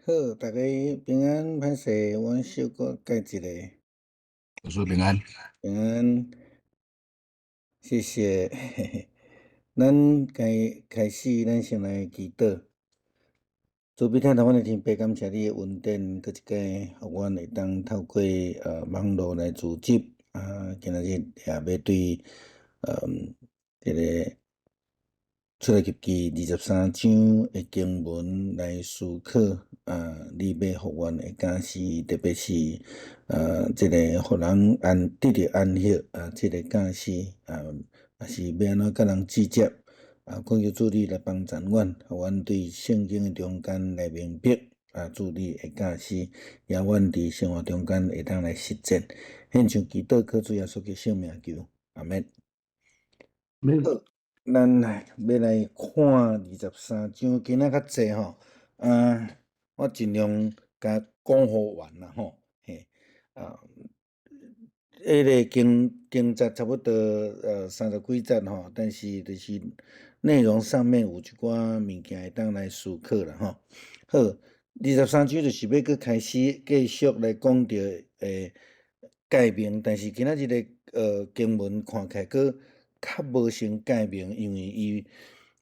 好，大家平安，歹势，阮小可改一个我说平安。平安，谢谢。咱开始，咱先来祈祷。主必听台阮的天父，感谢你的恩典，搁一届，互阮会当透过网络来组织今仔日也要对这个出埃及记23章的经文来思考你要互阮的假使，特别是这个互人得到安息这个假使也是要安怎甲人直接恳求主你来帮助阮，互阮对圣经的中间来明白主你的假使，也阮伫生活中间会当来实践。献上祈祷，靠主耶稣基督圣名求，阿免。没有。咱要来看23章，今仔较济吼，我尽量甲讲好完啦吼，嘿，迄个经节差不多30几节吼，但是就是内容上面有一寡物件会当来思考啦吼。好，23章就是要搁开始继续来讲到界面，但是今仔日的经文看起来搁较无甚界面，因为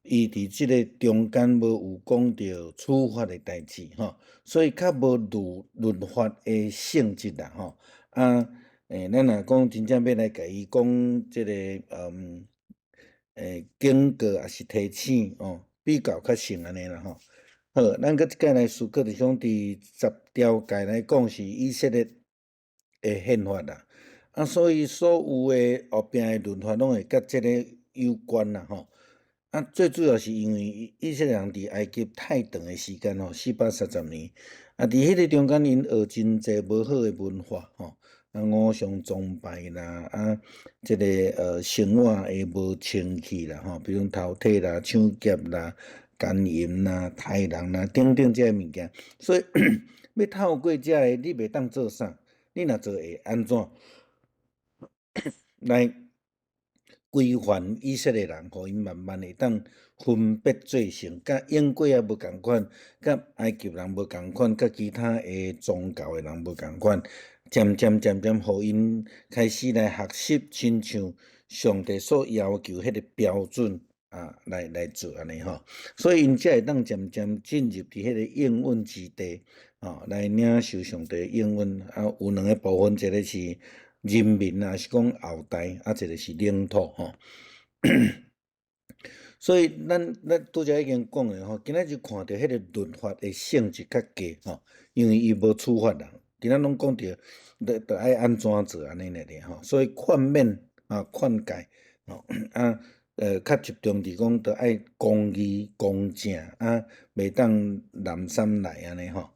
伊伫即个中间无有讲到处罚的代志吼，所以较无律法的性质啦吼。咱若讲真正要来甲伊讲即个警告也是提醒比较较像安尼啦吼。好，咱搁一摆来思考，就讲伫10条界来讲是以色列的宪法啦，所以所有的后壁的律法拢会甲即个有关啦吼。最主要是因为以色列人伫埃及太长的时间430年，伫迄个中间因学真济无好的文化吼，偶像崇拜啦，即个生活会无清气啦吼，比如偷窃啦、抢劫啦、奸淫啦、杀人啦，等等这物件，所以要透过这个，你袂当做啥，你若做会安怎来规范以色列人，互因慢慢会当分别罪行，甲英国也无共款，甲埃及人无共款，甲其他的宗教的人无共款，渐渐，互因开始来学习，亲像上帝所要求迄个标准来做安尼吼，所以因才会当渐渐进入伫迄个应允之地来领受上帝的应允有两个部分，一个是人民是讲后代，一个是领土吼。所以咱拄则已经讲了吼，今仔日看到迄个律法的性质较低吼，因为伊无处罚人，今仔拢讲着着爱安怎做安尼尔吼，所以劝勉劝诫较集中伫讲着爱公义公正袂当滥杀来安尼吼。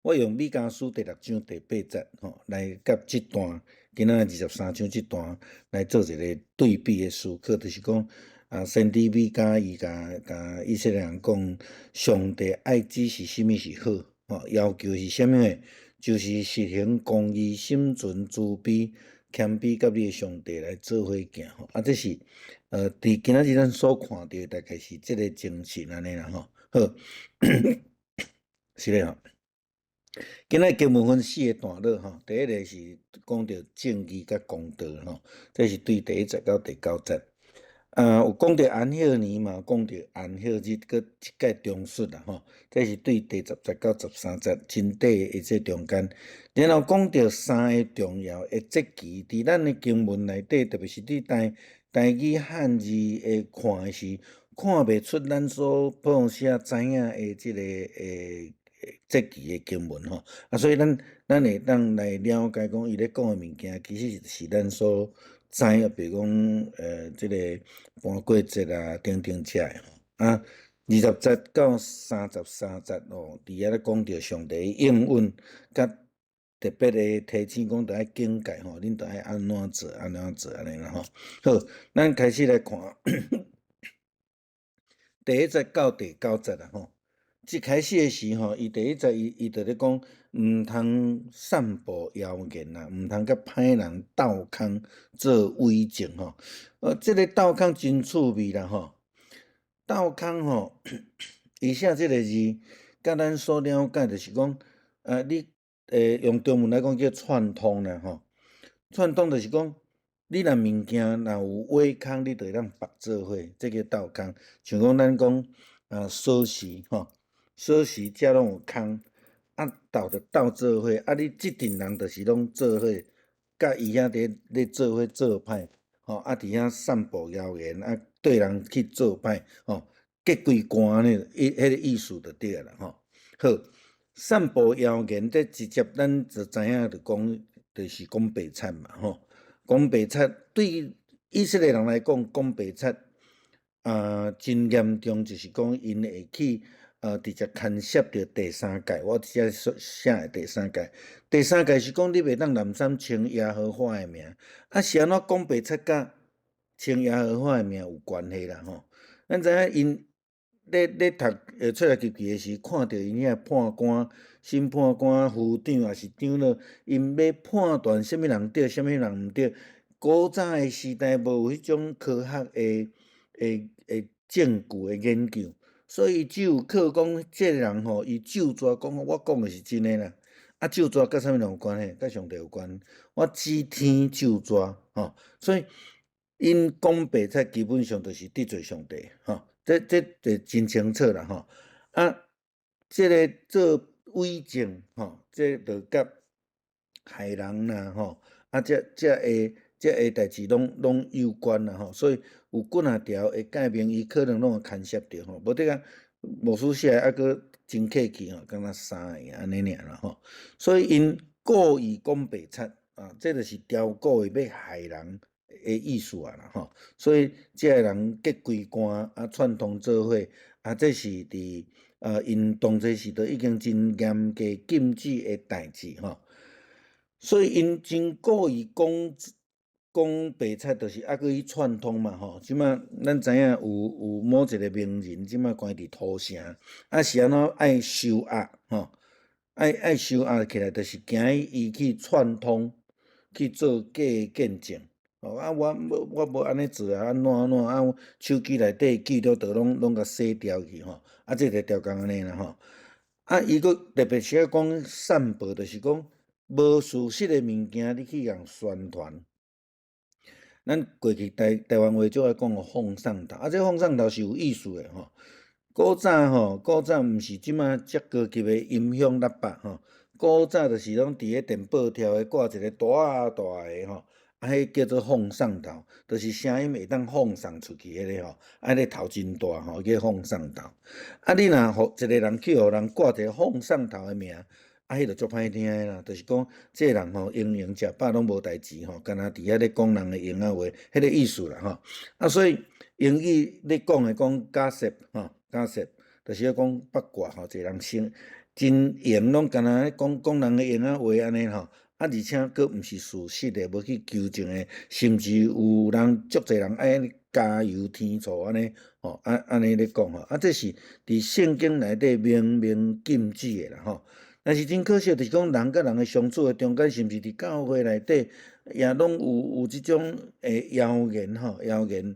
我用米迦书第6章第8节来甲即段今仔23章即段来做一个对比的思考，就是讲先知米迦伊甲以色列人讲，上帝爱指示什么是好要求是什么的，就是实行公义、心存慈悲、谦卑，甲你的上帝来做伙行这是伫今仔日咱所看到大概是即个精神安尼啦吼。好，是咧吼。今仔经文分4个段落吼，第一个是讲到正义甲公道吼，这是对第1节到第9节。有讲到安息年嘛，讲到安息日，搁一概中述啦吼，这是对第10节到13节真短的这中间。然后讲到3个重要的节期，伫咱的经文内底，特别是伫台语汉字的看的是看袂出咱所普通写知影的即个节期的经文吼，所以咱会当来了解讲伊咧讲的物件，其实是咱所知影，比如讲即个搬过节等遮的20节到33节伫遐咧讲到上帝应允，甲特别的提醒讲，着爱警戒恁着爱安怎做安尼啦吼。好，咱开始来看第1节到第9节啦吼。一开始的时吼，伊第1节伊就咧讲，毋通散布谣言啦，毋通甲歹人斗空做伪证吼。即个斗空真趣味啦吼，斗空吼，以下即个字，甲咱所了解就是讲，你用中文来讲叫串通啦吼。串通就是讲，你若物件若有挖空，你就会当绑做伙，这叫倒空。像讲咱讲锁匙吼，锁匙遮拢有空，倒就倒做伙，你即阵人就是拢做伙，甲伊遐咧做伙做歹，吼伫遐散布谣言，对人去做歹，吼。结规官安尼，迄个意思就对啦吼。好，散布谣言，这直接咱就知影，就讲就是讲白贼嘛吼。讲白贼对以色列人来讲，讲白贼真严重，就是讲因会去直接牵涉着第三界。我遮写的第三界，第三界是讲你袂当蓝衫称耶和华的名，是安怎讲白贼甲称耶和华的名有关系啦吼。咱知影因。咧读出来入去的时，看到因遐判官、审判官、副长也是长老，因要判断什么人对，什么人毋对。古早的时代无有迄种科学的证据的研究，所以只有靠讲这个人吼，伊咒抓讲我讲的是真的啦。咒抓甲啥物人有关系？甲上帝有关。我指天咒抓吼，所以因讲白贼基本上就是得罪上帝吼。这就真清楚啦吼，这个做伪证吼，这就甲害人啦吼，这下代志拢有关啦吼，所以有几啊条会界明，伊可能拢会牵涉着吼，无得啊，无书写佫真客气吼，敢若3个安尼尔啦吼，所以因故意讲白贼这就是刁故意要害人。意思啦吼，所以这个人结规官串通做伙这是伫因当初时都已经真严格禁止的代志吼，所以因真故意讲白贼，就是佫去串通嘛吼。即马咱知影有某一个名人，即马关伫土城，是安怎爱收押吼，爱收押起来，就是惊伊去串通去做假见证。我无安尼做安怎手机内底记录都拢甲洗掉去吼，这个条工安尼啦吼。伊佫特别是讲散播，就是讲无事实的物件，你去人宣传。咱过去台湾话就爱讲放送头，这放送头是有意思的吼。古早毋是即马遮高级的音响喇叭吼，古早就是拢伫咧电报条诶挂一个大大诶吼。迄叫做放送头，就是声音会当放送出去迄个吼，迄头真大吼，叫放送头。你若互一个人去互人挂一个放送头诶名，迄就足歹听诶啦。就是讲，这人吼闲闲食饱拢无代志吼，干若伫遐咧讲人诶闲话，迄个意思啦吼。所以英语咧讲诶讲 gossip 吼 ，gossip 就是咧讲八卦吼，一个人真闲拢干若咧讲人诶闲话安尼吼。而且佫毋是事实的，无去求证的，甚至有人足侪人爱加油添醋安尼吼，安尼咧讲吼，这是伫圣经内底明明禁止的啦吼。但是真可惜，就是讲人甲人的相处的中间，甚至伫教会内底也拢有即种谣言吼，谣言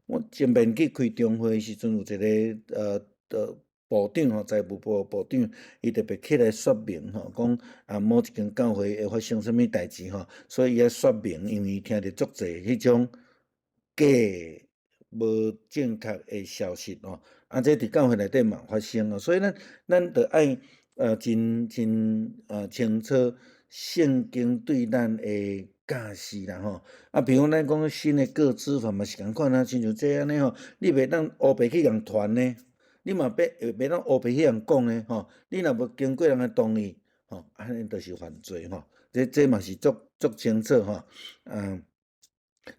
我前面去开中会时阵，有一个部长吼，财务部部长，伊特别起来说明吼，讲某一间教会会发生什么代志吼，所以伊说明，因为听着足侪迄种假无正确的消息吼，这伫教会内底嘛发生所以咱着爱真清楚圣经对咱的教示啦吼。比如咱讲新的个资法嘛是共款亲像这安尼吼，你袂当乌白去共传呢。你嘛袂当乌白去人讲呢吼，你若无经过人的同意吼，安尼就是犯罪吼。这嘛是足清楚吼。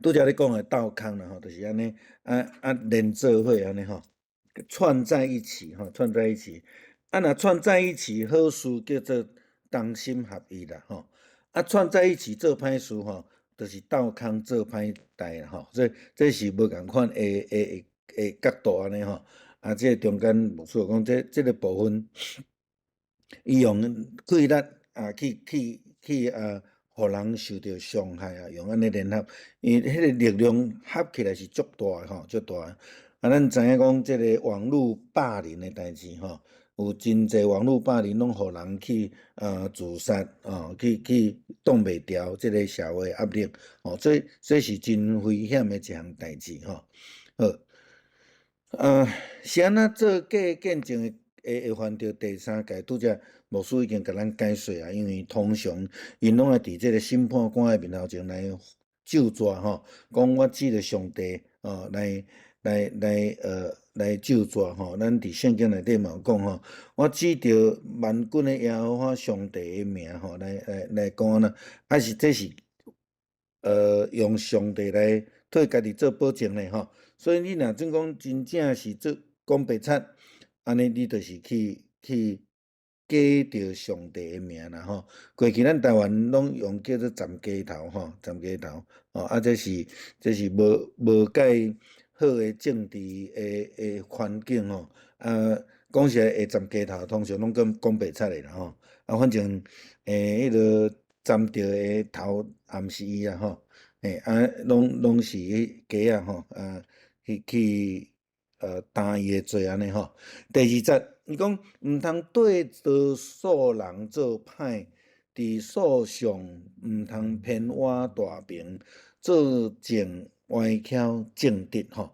拄则你讲的倒空啦吼，就是安尼连做伙安尼吼，串在一起吼，串在一起。若串在一起好事叫做同心合意啦吼。串在一起做歹事吼，就是倒空做歹代啦吼。所以这是无共款的角度安尼吼。这中间牧师讲，这个部分，伊用气力去互人受到伤害用安尼联合，因为迄个力量合起来是足大吼，足大。咱知影讲即个网络霸凌的代志吼，有真侪网络霸凌拢互人去自杀去挡袂牢即个社会压力这是真危险的一项代志吼。好，是安怎做假见证会犯着第三界？拄则牧师已经甲咱解说啊，因为通常因拢会伫即个审判官的面头前来就抓吼，讲我指着上帝来就抓吼。咱伫圣经内底嘛有讲吼，我指着万军的耶和华上帝的名吼来讲呢，是这是用上帝来替家己做保证的吼。所以你若准讲真正是做讲白贼，安尼你就是去假着上帝的名啦吼。过去咱台湾拢用叫做站街头吼，站街头这是无介好的政治的环境吼。讲实在会站街头，通常拢讲白贼的啦吼。反正迄个站着的头也毋是伊啦吼。拢是迄鸡啊吼，去担伊的罪安尼吼。第二节，伊讲毋通对多数人做歹，伫诉上毋通偏倚大名，做证歪巧正直吼。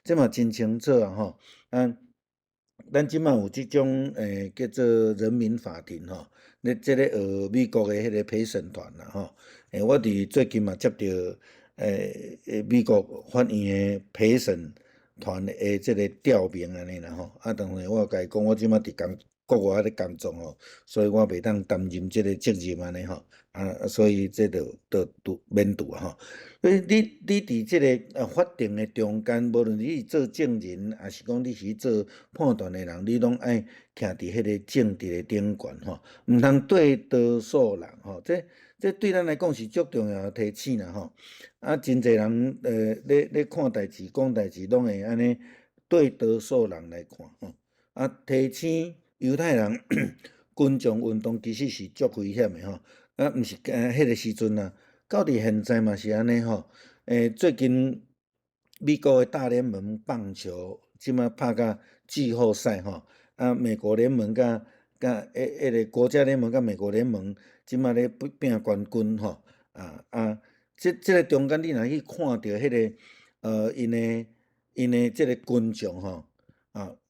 这嘛真清楚啊吼。咱即摆有即种叫做人民法庭吼，咧即个学美国的迄个陪审团啦吼。我伫最近嘛接到美国法院的陪审团的即个调名安尼啦吼。当然我甲伊讲，我即摆伫国外咧工作吼，所以我袂当担任即个责任安尼吼。所以这就免拄啊吼。所以你伫即个法庭的中间，无论你是做证人，还是讲你是做判断的人，你拢爱徛伫迄个正直的顶悬吼，毋通对多数人吼。这对咱来讲是足重要的提醒啦吼。真侪人咧看代志、讲代志，拢会安尼对多数人来看吼。提醒犹太人群众运动其实是足危险的吼。毋是迄个时阵啊，到伫现在嘛是安尼吼。最近美国的大联盟棒球即摆拍甲季后赛吼。美国联盟甲迄个国家联盟甲美国联盟即摆咧拼冠军吼。这个中间你若去看到迄个因的即个群众吼。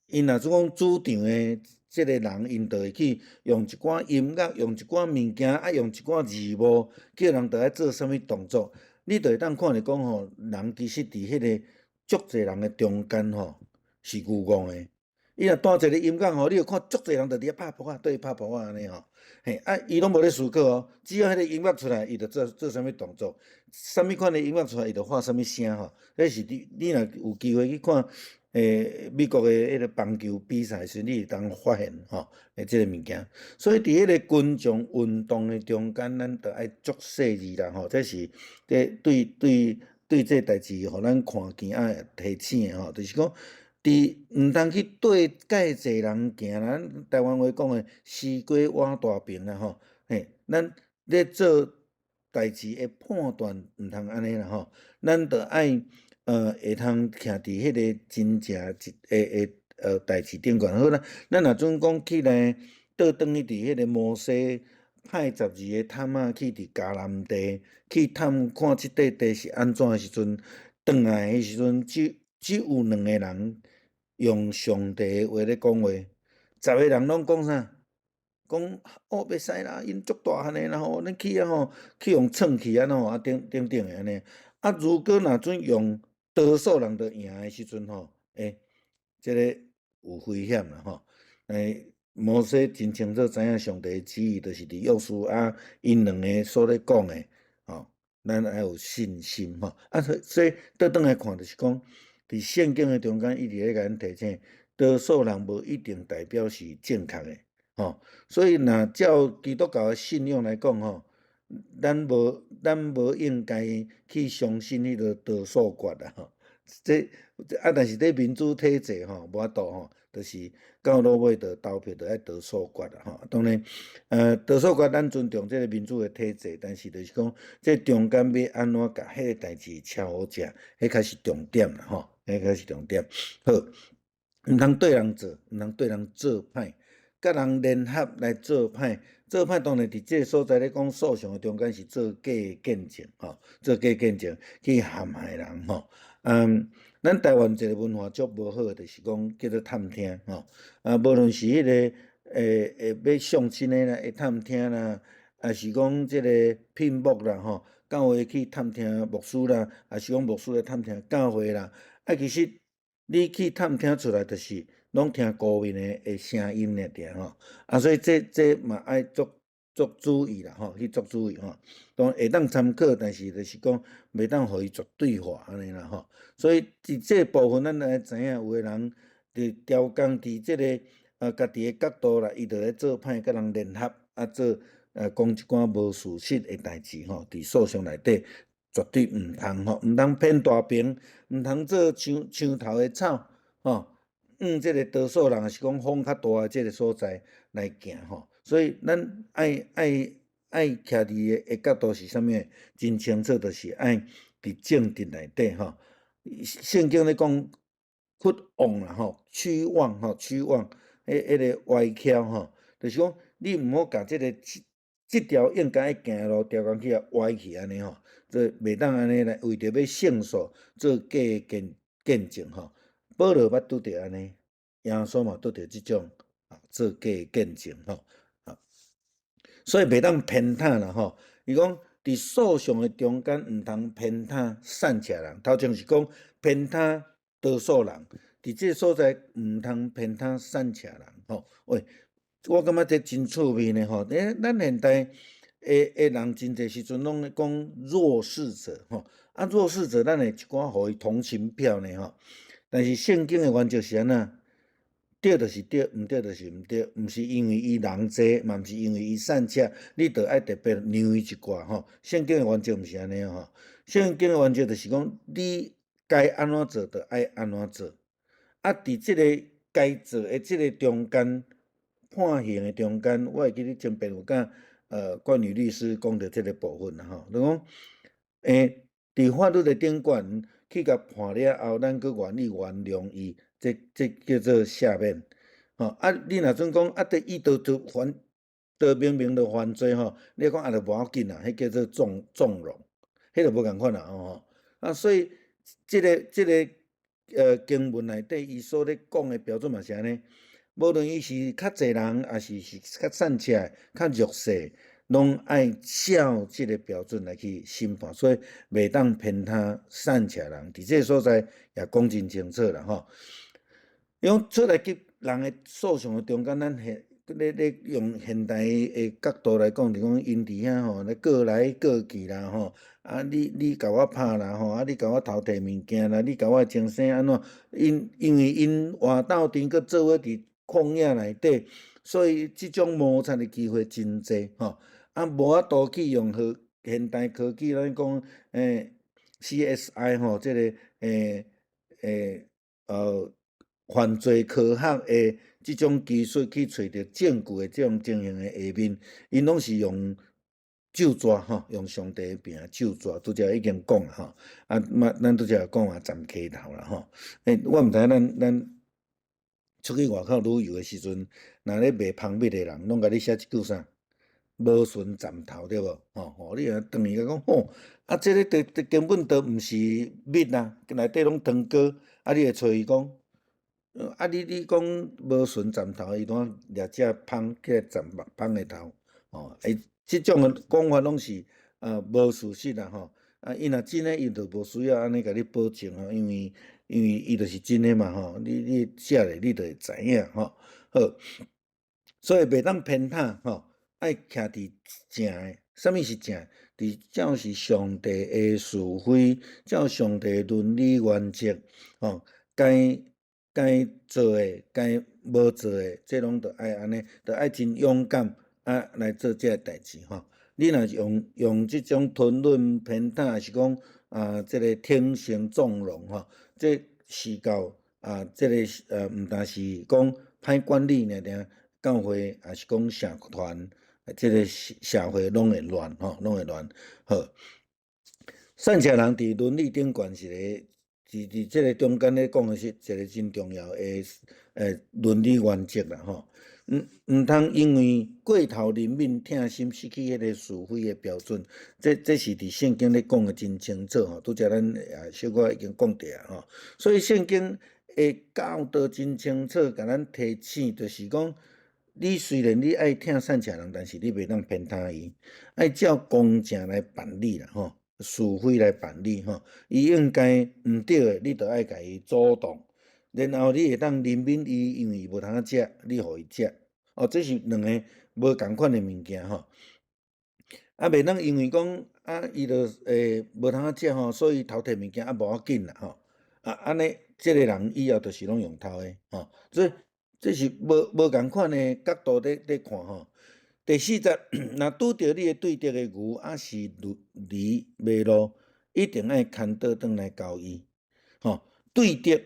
因若是讲主场的即个人，因就会去用一寡音乐，用一寡物件，用一寡字幕，叫人着爱做啥物动作。你就会当看着讲吼，人其实伫迄个足侪人的中间吼，是牛戆的。伊若弹一个音乐吼，你就看足侪人着伫遐拍扑啊，对拍扑啊安尼吼。伊拢无咧思考哦，只要迄个音乐出来，伊就做啥物动作，啥物款的音乐出来，伊就发啥物声吼。迄是你若有机会去看。美国的迄个棒球比赛时，你会当发现吼，即个物件。所以伫迄个群众运动的中间，咱着爱足细致啦吼。这是对这代志，互咱看见提醒的吼，就是讲毋通去对介济人行啦。咱台湾话讲的西瓜挖大饼啦吼。咱咧做代志的判断毋通安尼啦吼。咱着爱。会通徛伫迄个真正代志顶悬。好啦，咱若准讲起来倒转去伫迄个摩西派12个探仔去伫迦南地去探看即块地是安怎的时阵，转来的时阵，只有2个人用上帝的话咧讲话，10个人拢讲啥？讲袂使啦，因足大汉的啦吼，恁去吼去用创去吼，等等的安尼。如果若准用多数人就赢的时阵吼，这个有危险啦吼。摩西真清楚知影上帝的旨意，就是伫约书亚因2个所咧讲的吼，咱爱有信心吼。所以倒转来看，就是讲伫圣经的中间，一直咧甲咱提醒，多数人无一定代表是正确的吼。所以若照基督教的信仰来讲吼，咱无应该去相信迄个多数决啦吼。但是咧民主体制无法度就是到落尾着投票着爱得数决啦当然，得数决咱尊重这个民主的体制，但是就是讲这中间要安怎甲迄个代志敲好食，迄才是重点啦迄才是重点。好，毋通对人做，毋通对人做歹，甲人联合来做歹。做歹当然伫即个所在咧讲诉讼的中间是做假见证做假见证去陷害人咱台湾一个文化足无好的，就是讲叫做探听无论是迄个要相亲的啦，会探听啦，也是讲即个聘牧啦教会去探听牧师啦，也是讲牧师来探听教会啦。其实你去探听出来，就是拢听高面的声音尔尔所以这嘛爱足注意啦去足注意当然会当参考，但是就是讲袂当互伊绝对化安尼啦所以伫这部分，咱来知影，有的人伫调工伫即个家己的角度啦，伊就咧做歹，甲人联合做讲一寡无事实的代志伫诉讼内底。绝对毋通毋通偏大屏，毋通做墙头的草即个多数人也是讲风较大的即个所在来行所以咱爱徛伫的角度是啥物？真清楚，就是爱伫正直内底圣经咧讲屈枉啦曲枉迄个歪巧就是讲你毋好甲即条应该行的路调工去歪去安尼做袂当安尼来为着要胜诉做假见证保罗捌拄着安尼，耶稣嘛拄着即种做假见证所以袂当偏袒啦伊讲伫诉讼的中间毋通偏袒善车人，头前是讲偏袒多数人，伫即个所在毋通偏袒善车人喂。我感觉这真趣味呢咱现代的人真侪时阵拢咧讲弱势者弱势者咱会一寡互伊同情票呢但是圣经的原则是安怎？对就是对，毋对就是毋对，毋是因为伊人济，嘛毋是因为伊善车，你着爱特别让伊一寡圣经的原则毋是安尼圣经的原则就是讲，你该安怎做着爱安怎做伫即个该做的即个中间。判刑的中间，我会记你前边有甲冠宇律师讲到即个部分啦就讲伫法律的顶管去甲判了后，咱阁愿意原谅伊，这叫做赦免你若准讲伊都明明就犯罪你讲就无要紧啦，迄叫做纵容，迄就无共款啦所以即个经文内底伊所咧讲的标准嘛是安尼。无论伊是较济人，还是较善车、较弱势，拢爱照即个标准来去审判，所以袂当偏袒善车人。伫即个所在也讲真清楚啦因为出来去人的诉讼的中间，咱咧用现代的角度来讲，就讲因伫遐咧过来过去啦你甲我拍啦你甲我偷摕物件啦，你甲我前生安怎？因为因换斗阵搁做伙伫旷野内底，所以即种摩擦的机会真济无法度去用现代科技，咱讲CSI 即个犯罪科学的即种技术去找着证据的即种情形的下面，因拢是用咒诅用上帝的名咒诅，拄则已经讲啦咱拄则也讲站溪头啦我毋知咱出去外口旅游的时阵，若咧卖蜂蜜的人，拢甲你写一句啥？无顺站头对无你若当伊甲讲这个根本都毋是蜜啦，内底拢糖果你会找伊讲你讲无顺站头，伊怎掠只蜂起来站蜂的头即种的讲法拢是无事实啦伊若真诶，伊就无需要安尼甲你保证因为伊就是真诶嘛你写咧，你就会知影好，所以袂当偏袒爱徛伫正诶。啥物是正？照是上帝诶是非，照上帝伦理原则该做诶，该无做诶，这拢着爱安尼，着爱真勇敢来做这个代志你若用即种吞论偏袒，还是讲即个挺身纵容吼，这是到即个毋但是讲歹管理尔，教会还是讲社团，即个社会拢会乱吼，拢会乱。好，善车人伫伦理顶悬是个。伫即个中间咧讲的是一个真重要的伦理原则啦吼，毋通因为过头怜悯疼心失去迄个是非的标准，这是伫圣经咧讲的真清楚吼。拄则咱也小可已经讲过啊吼，所以圣经的教导真清楚，甲咱提醒就是讲，你虽然你爱疼善车人，但是你袂当偏袒伊，爱照公正来办理啦吼。是非来办理吼，伊应该毋对的，你着爱甲伊阻挡，然后你会当怜悯伊，因为伊无通啊食，你互伊食。哦，这是两个无共款的物件吼。袂当因为讲伊着无通啊食吼，所以偷摕物件无要紧啦吼。安尼，即个人以后着是拢用偷的吼。所以这是无共款的角度咧看吼。第四节，若拄着你对得的牛，是驴迷路，一定爱牵倒转来交伊。吼，对得，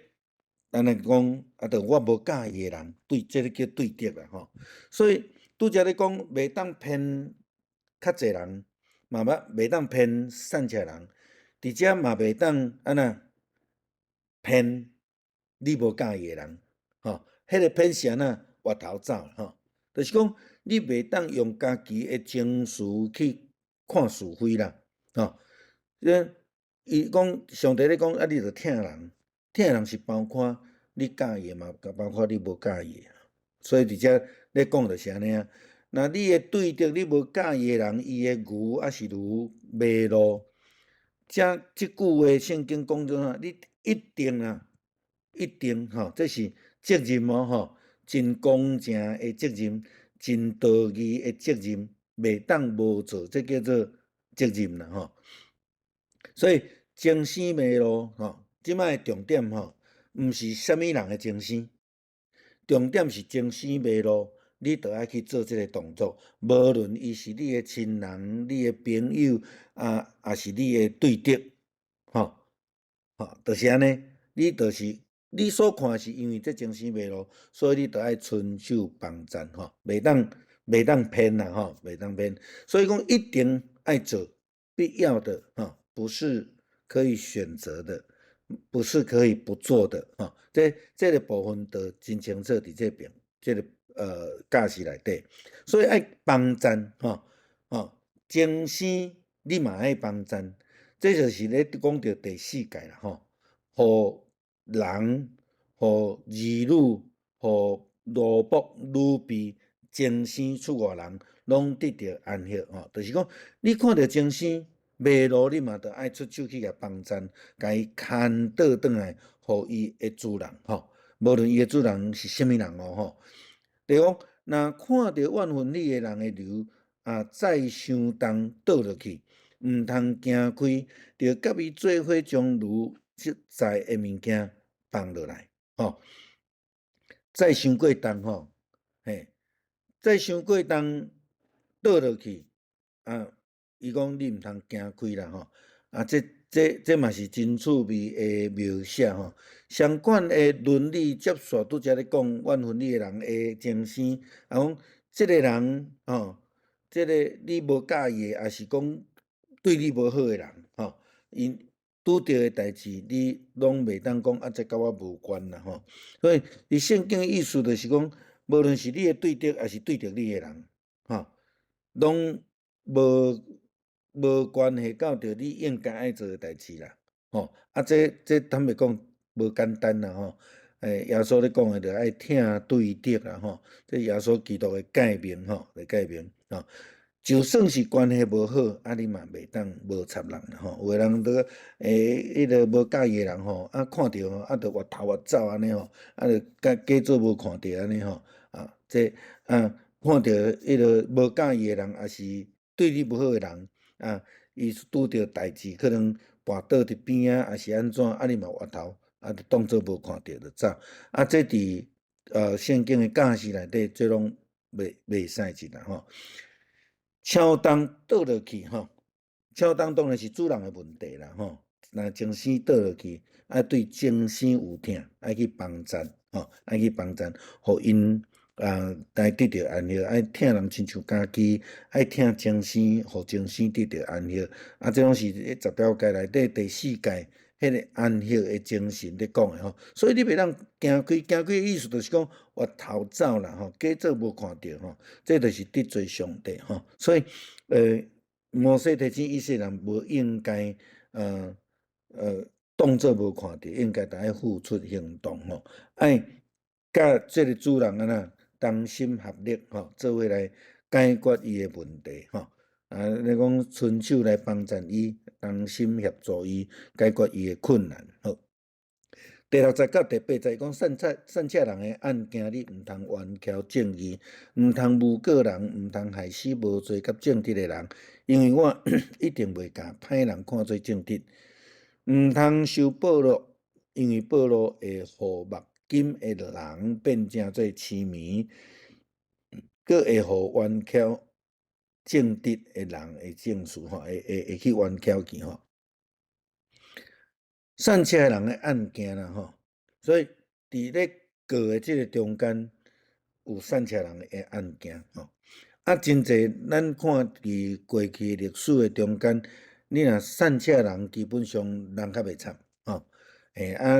咱来讲着我无介意的人，这个叫对得啦吼。所以拄则咧讲，袂当骗较济人，嘛袂当骗善车人，伫遮嘛袂当安那骗你无介意的人。吼，迄个骗是安那活头走吼。就是讲，你袂当用家己的情绪去看是非啦，吼。伊讲上帝咧讲，你着疼人，疼人是包括你介意嘛，包括你无介意。所以伫遮咧讲就是安尼啊。若你会对着你无介意的人，伊的牛是驴迷路，即句话圣经讲做啥？你一定一定吼，这是责任哦吼。真公正的责任，真道义的责任，袂当无做，这叫做责任啦吼。所以精生迷路吼，即摆重点吼，毋是啥物人的精生，重点是精生迷路，你着爱去做即个动作，无论伊是你的亲人、你的朋友也是你的对敌吼，就是安尼，你就是。你所看是因为这精神迷路，所以你着爱伸手帮赞吼，袂当骗啦吼，袂当骗。所以讲一定爱做必要的吼，不是可以选择的，不是可以不做的吼。这个部分得真清楚伫这边，这个教示内底，所以爱帮赞吼，精神你嘛爱帮赞，这就是咧讲到第四界啦吼，互人、互儿女、互奴仆、女婢、精生出外人，拢得到安息吼。就是讲，你看到精生迷路，你嘛着爱出手去甲帮赞，甲伊牵倒转来，互伊的主人吼。无论伊的主人是啥物人哦吼。第讲，若看到怨恨你的人的流再伤重倒落去，毋通惊开，着甲伊做伙将如即在的物件放落来，吼。再伤过重吼，再伤过重倒落去，伊讲你毋通惊开啦吼。这嘛是真趣味的描写吼。相关的伦理接续，拄则咧讲怨恨你的人的精神，讲即个人吼，即个你无介意的，也是讲对你无好的人吼，因拄着的代志，你拢袂当讲这甲我无关啦吼。所以，伊圣经的意思就是讲，无论是你的对敌，还是对着你的人，吼，拢无关系到着你应该爱做的代志啦，吼。这坦白讲无简单啦吼。耶稣咧讲的着爱听对敌啦吼，这耶稣基督的诫命吼，诫命吼。就算是关系无好，你嘛袂当无插人啦吼。有个人得迄个无介意的人吼，看着吼，着越头越走安尼吼，着假做无看着安尼吼。看着迄个无介意的人，也是对你无好的人伊拄着代志，可能跋倒伫边也是安怎，你嘛越头着当做无看着着走。这伫圣经的教示内底，这拢袂使一啦吼。超重倒落去吼，超重当然是主人的问题啦吼。若精神倒落去，对精神有疼，爱去帮衬吼，爱去帮衬，互因来得到安乐，爱疼人亲像家己，爱疼精神，互精神得到安乐。这拢是10条戒内底第4戒。迄个安息的精神咧讲的吼，所以你袂当行开的意思就是讲越头走啦吼，假做无看到吼，这就是得罪上帝吼。所以摩西提醒以色列人无应该当作无看到，应该爱付出行动吼，爱甲这个主人同心合力吼，做伙来解决伊的问题吼。你讲伸手来帮助伊，同心协助伊解决伊的困难。好，第60到第8节讲善车人的案件，你毋通冤敲正义，毋通诬告人，毋通害死无罪甲正直的人，因为我一定袂甲歹人看做正直。毋通收报乐，因为报乐会互目金的人变成做痴迷，佫会互冤敲正直的人的证词吼，会去冤敲去吼。善车人的案件啦吼，所以伫咧告的即个中间，有善车人的案件吼。真济咱看伫过去历史的中间，你若善车人，基本上人较袂惨吼。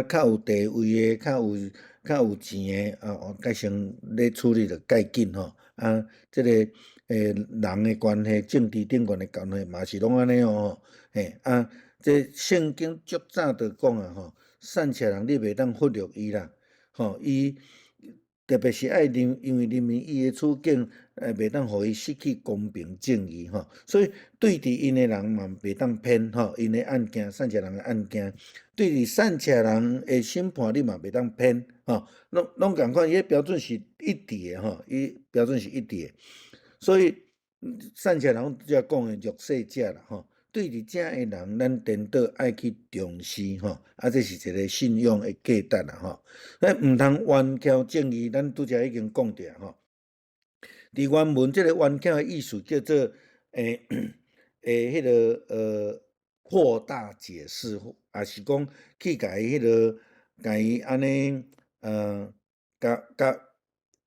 较有地位的，较有钱的，改成咧处理着介紧吼。即个人的关系、政治顶悬的关系嘛是拢安尼哦。这圣经足早就讲啊吼，善车人你袂当忽略伊啦，吼伊。特别是爱因为人民伊的处境，袂当互伊失去公平正义吼，所以对伫因的人嘛袂当骗吼，因的案件善车人的案件，对伫善车人的审判你嘛袂当骗吼，拢共款，伊的标准是一致的吼，伊标准是一致的，所以善车人只讲的弱势者啦吼。对伫正的人，咱颠倒爱去重视吼，这是一个信用的价值啦吼。毋通冤敲正义，咱拄则已经讲着吼。伫原文即个冤敲的意思叫做迄个扩大解释，也是讲去甲伊安尼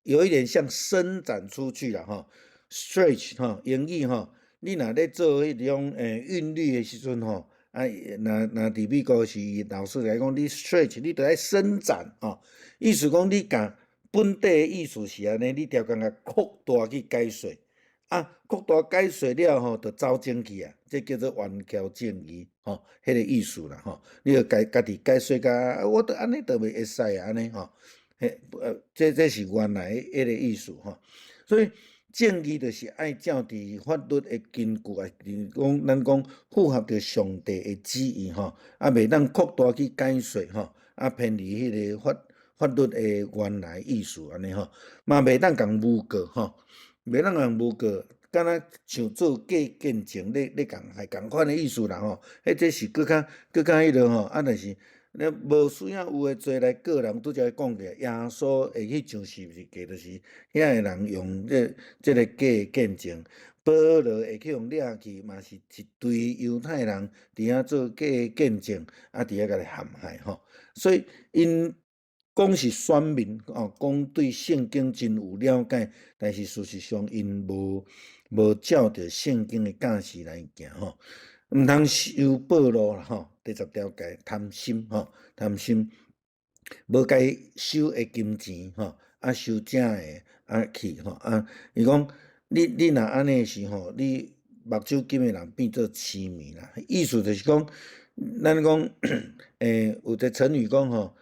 有一点像伸展出去啦吼 ，stretch 吼，英语吼。你若咧做迄种韵律的时阵吼，若伫美国是老师来讲，你 stretch 你着爱伸展吼，意思讲你甲本地的意思是安尼，你条工甲扩大去解说，扩大解说了吼，着走正去啊，这叫做冤敲正义吼，迄个意思啦吼，你着家己解说甲，我着安尼着袂会使啊，安尼吼，这是原来迄个意思吼，所以。正义就是爱照伫法律的根据啊，咱讲符合着上帝的旨意吼，袂当扩大去解说吼，偏离迄个法律的原来意思安尼吼，嘛袂当共诬告吼，袂当共诬告，敢若像做假见证咧共款的意思啦吼，这是更较迄落吼，但是。你无需要有诶罪来告人，拄则讲着，耶稣会去上十字架，就是遐诶人用即个假诶见证，保罗会去用掠去，嘛是一堆犹太人伫遐做假诶见证，伫遐甲你陷害吼。所以因讲是选民讲对圣经真有了解，但是事实上因无照着圣经诶教示来行吼。毋通收报路啦吼，第10条戒贪心吼，贪心无该收的金钱吼，收正的去吼伊讲你若安尼时吼，你目睭金的人变做痴迷啦，意思就是讲，咱讲有一个成语讲吼，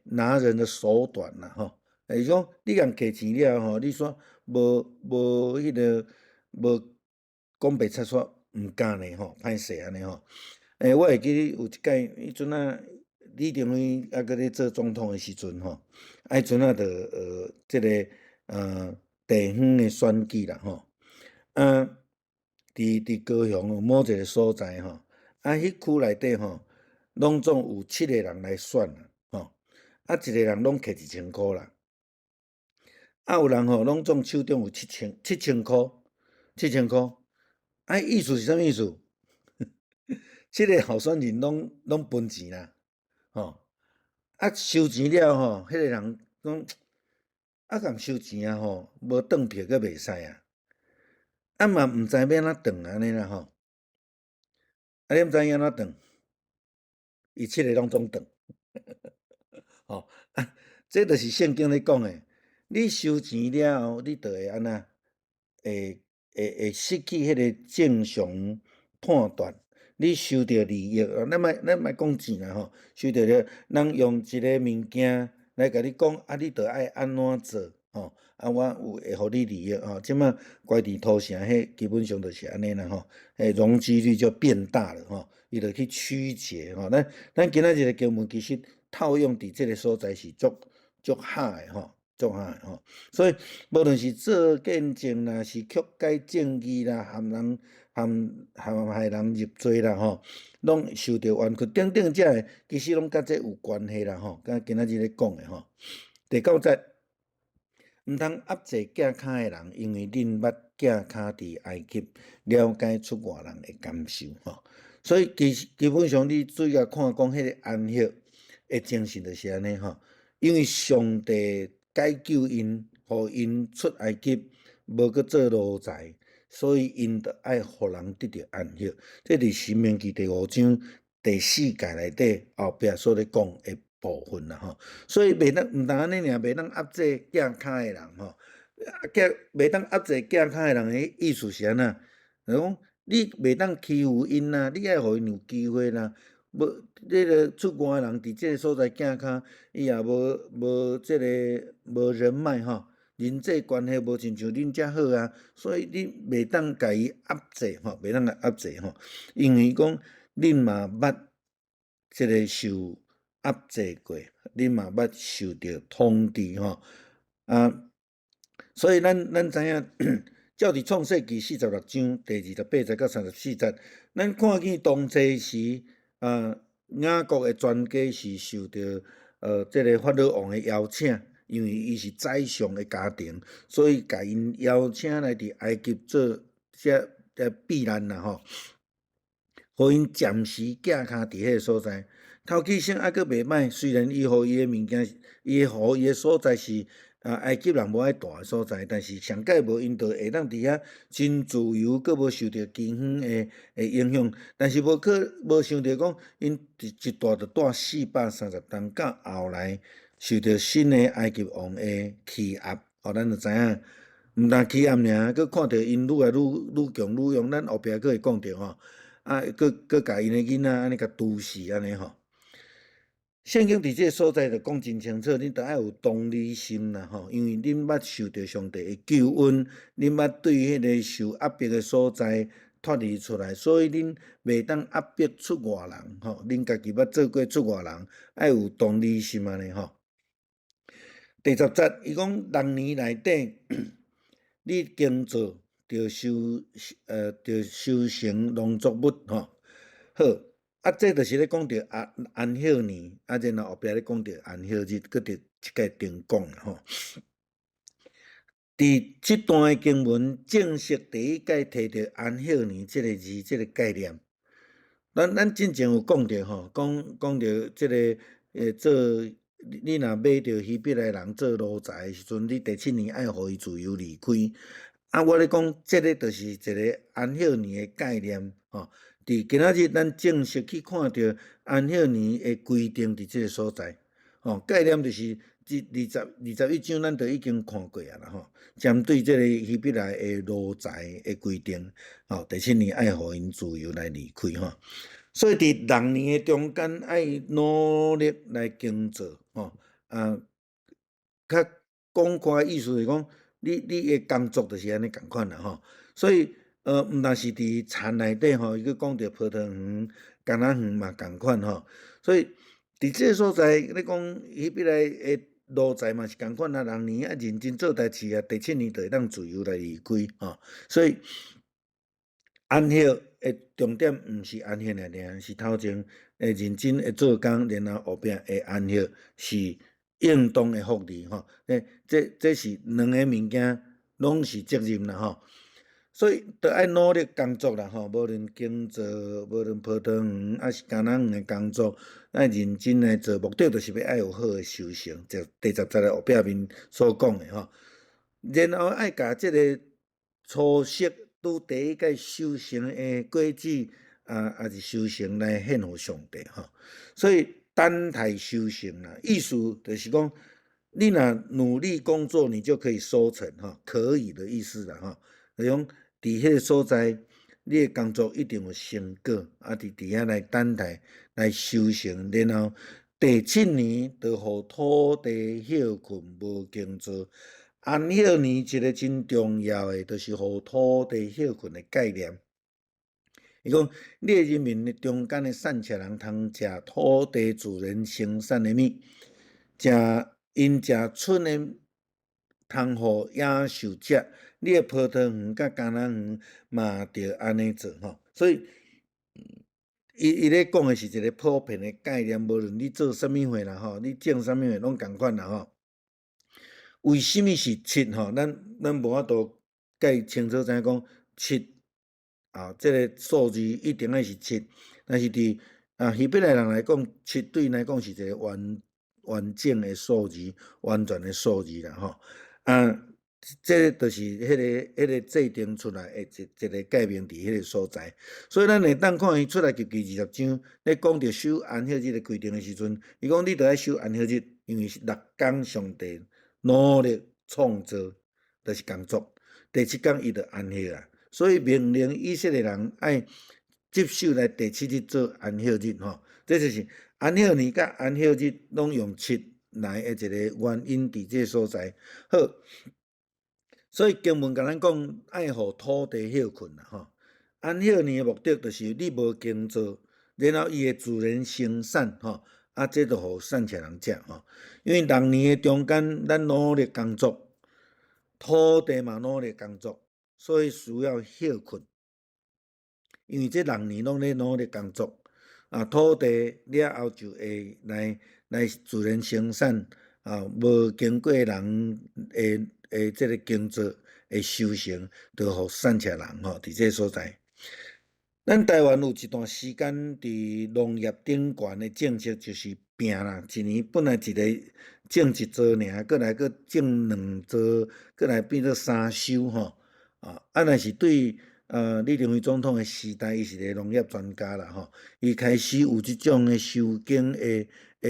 拿人的手短啦吼，是讲你共摕钱了吼，你说无迄个无讲白切煞。毋敢呢吼，歹势安尼吼。我会记有一届，迄阵李登辉搁咧做总统的时阵吼，迄阵着即个地方的选举啦吼。伫高雄有某一个所在吼，迄区内底吼，拢总有7个人来选啦吼，一个人拢摕1000箍啦。有人吼拢总手中有7,000箍。7000箍，啊，意思是啥物意思？即个候选人拢分钱啦，吼，啊收钱了吼，迄个人讲，啊共收钱啊吼，无转票阁袂使啊，啊嘛毋知要安怎转安尼啦吼，啊你毋知影安怎转，伊7个拢总转，吼，啊，这著是圣经咧讲诶，你收钱了后，你著会安怎？会失去迄个正常判断。你收到利益，咱莫讲钱啦吼，收到了，人用一个物件来甲你讲，啊，你著爱安怎做吼？啊，我会互你利益吼。即摆乖伫土城，迄基本上就是安尼啦吼，容积率就变大了吼，伊就去曲解吼。咱今仔日的经文其实套用伫即个所在是足好诶吼。足好诶吼，所以无论是做见证啦，是曲解正义啦，害人入罪啦吼，拢受到冤屈，等等遮诶，其实拢甲这有关系啦吼。甲今仔日咧讲诶吼，第9节，毋通压制寄卡诶人，因为恁捌寄卡伫埃及，了解出外人诶感受吼。所以基本上你注意甲看，讲迄个安息诶精神就是安尼吼，因为上帝解救因，互因出埃及，无搁做奴才，所以因着爱互人得到安息。这伫申命记第5章第4节内底后壁所咧讲诶部分啦吼。所以袂当毋通安尼尔，袂当压制寄卡诶人吼。袂当压制寄卡诶人诶意思是安怎？就讲你袂当欺负因啦，你爱互因有机会啦。无，这个出外人伫即个所在寄卡，伊也无即个无人脉吼，人际关系无亲像恁遮好啊，所以你袂当甲伊压制吼，袂当甲压制吼，因为讲恁嘛捌即个受压制过，恁嘛捌受着统治吼啊，所以咱知影，照伫创世纪46章第28节到34节，咱看见当初时。雅各诶全家是受到即个法老王诶邀请，因为伊是宰相诶家庭，所以甲因邀请来伫埃及做遮避难啦吼，互因暂时寄卡伫迄个所在。头起先还阁袂歹，虽然伊互伊诶物件，互伊诶所在是。埃及人无爱住诶所在，但是上届无因着会当伫遐真自由，阁无受着饥荒诶影响。但是无想着讲，因一住着住430冬，到后来受着新诶埃及王诶欺压，咱就知影，毋但欺压尔，阁看着因愈来愈强愈勇，咱后壁阁会讲着吼，阁甲因诶囡仔安尼甲毒死安尼吼。圣经伫即个所在就讲真清楚，恁着爱有同理心啦吼，因为恁捌受到上帝的救恩，恁捌对迄个受压迫的所在脱离出来，所以恁袂当压迫出外人吼，恁家己捌做过出外人，爱有同理心安尼吼。第10节，伊讲6年内底，你耕作着收成农作物吼，好。这就是咧讲着安息年，然后后壁咧讲着安息日，搁着一个定讲啦吼。伫即段诶经文正式第一届摕着安息年即个字，即个概念。咱之前有讲着吼，讲着即个做你若买着希伯来人做奴才诶时阵，你第7年爱互伊自由离开。我咧讲，即个就是一个安息年诶概念吼。伫今仔日，咱正式去看到安息年诶规定伫即个所在，吼，概念就是21章，咱都已经看过啊啦吼。针对即个希伯来诶奴才诶规定，吼，第7年爱互因自由来离开吼。所以伫6年诶中间，爱努力来耕作吼，较广阔诶意思是讲，你诶工作就是安尼共款啦吼。所以毋但是伫田内底吼，伊佫讲着葡萄园、橄榄园嘛共款吼。所以伫即个所在，咧讲希伯来诶奴才嘛是共款啊，6年啊认真做代志啊，第7年就会当自由来离开吼。所以安息诶重点毋是安息尔，是头前会认真会做工，然后后壁会安息，是应当诶福利吼。这是两个物件拢是责任啦吼。所以着爱努力工作啦吼，无论工作，无论泡汤圆，还是橄榄园的工作，爱认真来做，目的就是要爱有好的修行，就第10节后壁面所讲的吼。然后爱甲即个初识拄第一个修行的果子也是修行来献互上帝吼。所以等待修行啦，意思就是讲，你若努力工作，你就可以收成哈，可以的意思啦哈。就讲伫迄个所在，你的工作一定有成果，伫遐来等待来修行，然后第7年就互土地休困无耕作。安歇年一个真重要的，就是互土地休困的概念。伊讲，你的人民的中间的善车人通食土地主人生产的米，因食剩的通互野兽食。你的泡汤圆甲橄榄园嘛着安尼做吼。所以，伊咧讲的是一个普遍的概念，无论你做啥物货啦吼，你种啥物货拢共款啦吼。为什么是7吼？咱无法度介清楚知影讲7即个数字一定爱是7，但是伫希伯来人来讲，7对因来讲是一个完整的数字，完全的数字啦吼。这就是迄个制定出来的一个界面伫迄个所在。所以咱会当看伊出来记20章，咧讲着守安息日的规定的时阵，伊讲你着爱守安息日，因为是6天上帝努力创造，就是工作。第7天伊着安息啊，所以命令以色列人爱接受来第7日做安息日吼。这就是安息年甲安息日拢用7来的一个原因伫这所在。好，所以经文甲咱讲爱互土地休困啦吼。安息年的目的就是你无耕作，然后伊的主人生产吼，这就互善车人食吼。因为6年的中间，咱努力工作，土地嘛努力工作，所以需要休困。因为这6年拢咧努力工作，土地了后就会来自然生产，无经过人的这个工作的修行，就互善车人吼伫这所在。咱台湾有一段时间伫农业顶悬的政策就是拼啦，一年本来一个种1撮尔，过来种2撮，过来变做3收吼。若是对李登辉总统的时代，伊是个农业专家啦吼，伊开始有即种的收耕的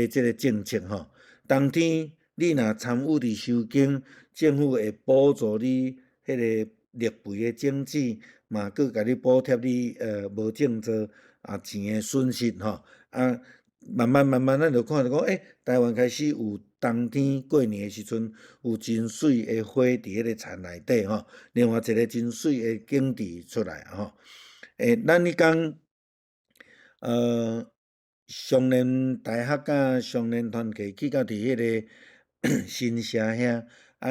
这个政策吼。冬天你若参与伫收耕，政府会补助你迄个绿肥的种子。嘛，佮甲你补贴你无种做钱的损失吼。慢慢咱就看着讲，台湾开始有冬天过年的时阵，有真水的花伫迄个田内底吼。另外一个真水的景致出来吼。咱迄讲少年大学甲少年团契去到伫迄个新社遐，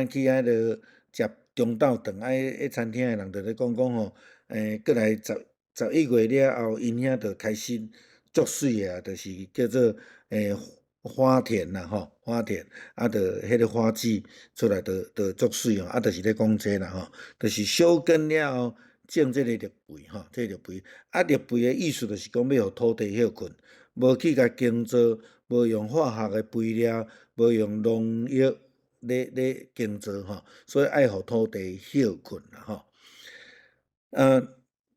去遐着食中昼顿，迄餐厅的人着咧讲吼。过来11月了后，因遐就开始足水啊，就是叫做花田啦吼，花田就迄个花季出来就足水哦，就是咧讲这啦吼，就是收耕了后种这个绿肥吼，这绿肥绿肥的意思就是讲要互土地休困，无去甲耕作，无用化学的肥料，无用农药咧耕作吼，所以爱互土地休困啦吼。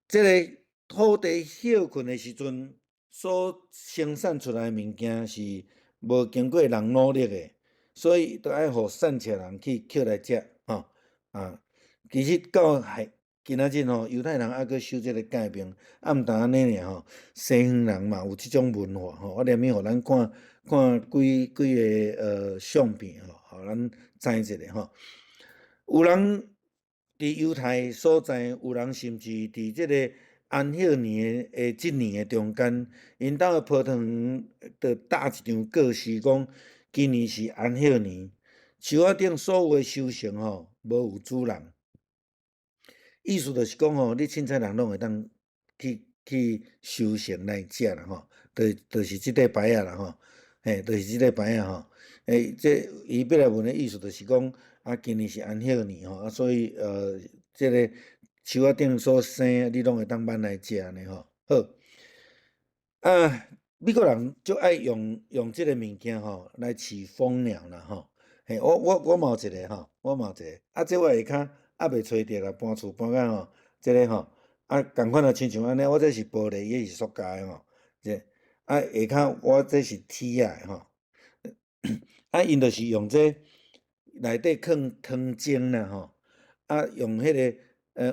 这个土地休困的时阵，所生产出来的物件是无经过人努力的，所以都爱互善车人去捡来食吼。其实到今仔日吼，犹太人还佫守这个界面，毋但安尼尔吼，西方人嘛有即种文化吼。我连咪互咱看几个相片吼，互咱知一下吼。有人伫犹太所在，有人甚至伫即个安息年的即年的中间，因兜的泡汤圆着搭一张告示，讲今年是安息年，树仔顶所有的收成吼，无有主人。意思就是讲吼，你凊彩人拢会当去收成来食啦吼，就是即礼拜啦吼，就是即礼拜吼。这伊本来文的意思就是讲，今年是安息年吼，所以即个树仔顶所生，你拢会当挽来食呢吼。好，美国人就爱用即个物件吼来饲蜂鸟啦吼。嘿，我嘛有一个吼，我嘛有一个，这我下骹还袂找着啦，搬厝搬到吼，即个吼，共款啊，亲像安尼，我这是玻璃，伊是塑胶的吼，这下骹我这是铁的吼，因就是用这内底放汤精啦吼，用迄个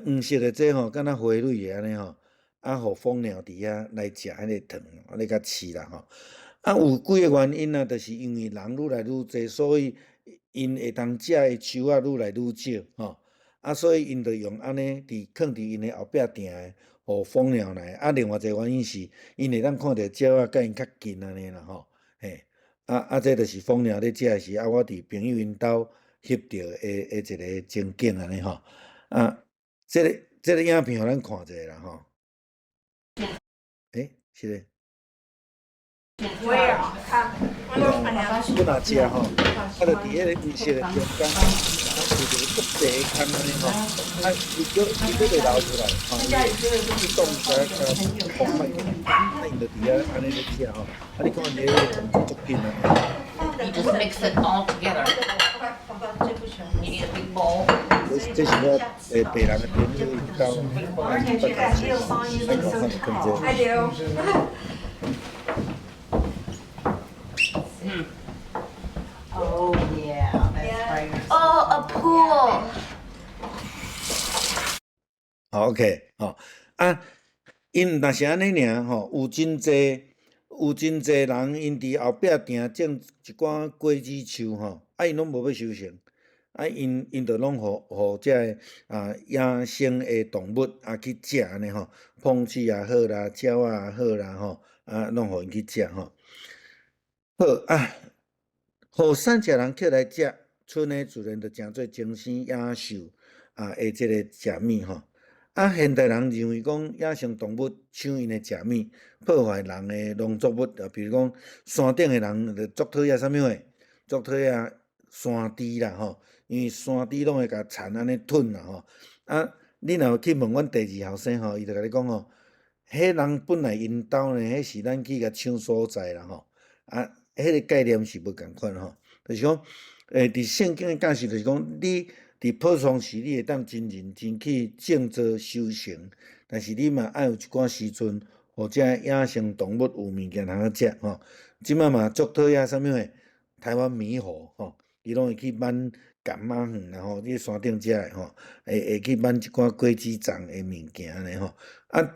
黄色的这吼，敢若花蕊的安尼吼，互蜂鸟伫遐来食迄个糖，安尼甲饲啦吼。有几个原因啊，就是因为人愈来愈济，所以因会当食的树仔愈来愈少吼。所以因就用安尼放伫因的后壁埕的，互蜂鸟来。另外一个原因是，因会当看到鸟仔甲因较近安尼啦吼，嘿。这就是蜂鸟咧食时，我伫朋友因兜翕到的一个情景安尼吼。这个影片互咱看者啦吼。是咧。我也看，我若食吼，就伫迄个黄色的中间，就一个足细的坑安尼吼，伊就会流出来，伊动放慢，因就伫遐安尼咧食吼，你看伊个作品啊。You just mix it all together. You need a big bowl. 这是我白人的朋友因兜爱讲啥物空间。I do. Oh yeah, that's right. Oh, a pool. OK， 因若是安尼尔吼，有真济人，因伫后壁埕种一寡果子树吼，因拢无要收成，因着拢互遮个野生的动物去食安尼吼，碰鼠也好啦，鸟仔也好啦吼，拢互因去食吼。好互三只人捡来食，村的自然就诚做精生野兽的即个食物吼。现代人认为讲野生动物抢因的食物，破坏人的农作物，比如讲山顶的人就足讨厌啥物诶，足讨厌山猪啦吼，因为山猪拢会甲田安尼吞啦吼。你若去问阮第二后生吼，伊就甲你讲吼，迄人本来因兜呢，迄是咱去甲抢所在啦吼。迄个概念是无共款吼，就是讲，伫圣经的教示就是讲，你伫普通时你会当真认真去种植修行，但是你嘛爱有一寡时阵，互遮野生动物有物件通食吼。即摆嘛足讨厌啥物诶，台湾猕猴吼，伊拢会去挽柑仔园啦吼，你山顶遮诶吼，会去挽一寡果子状诶物件安尼吼。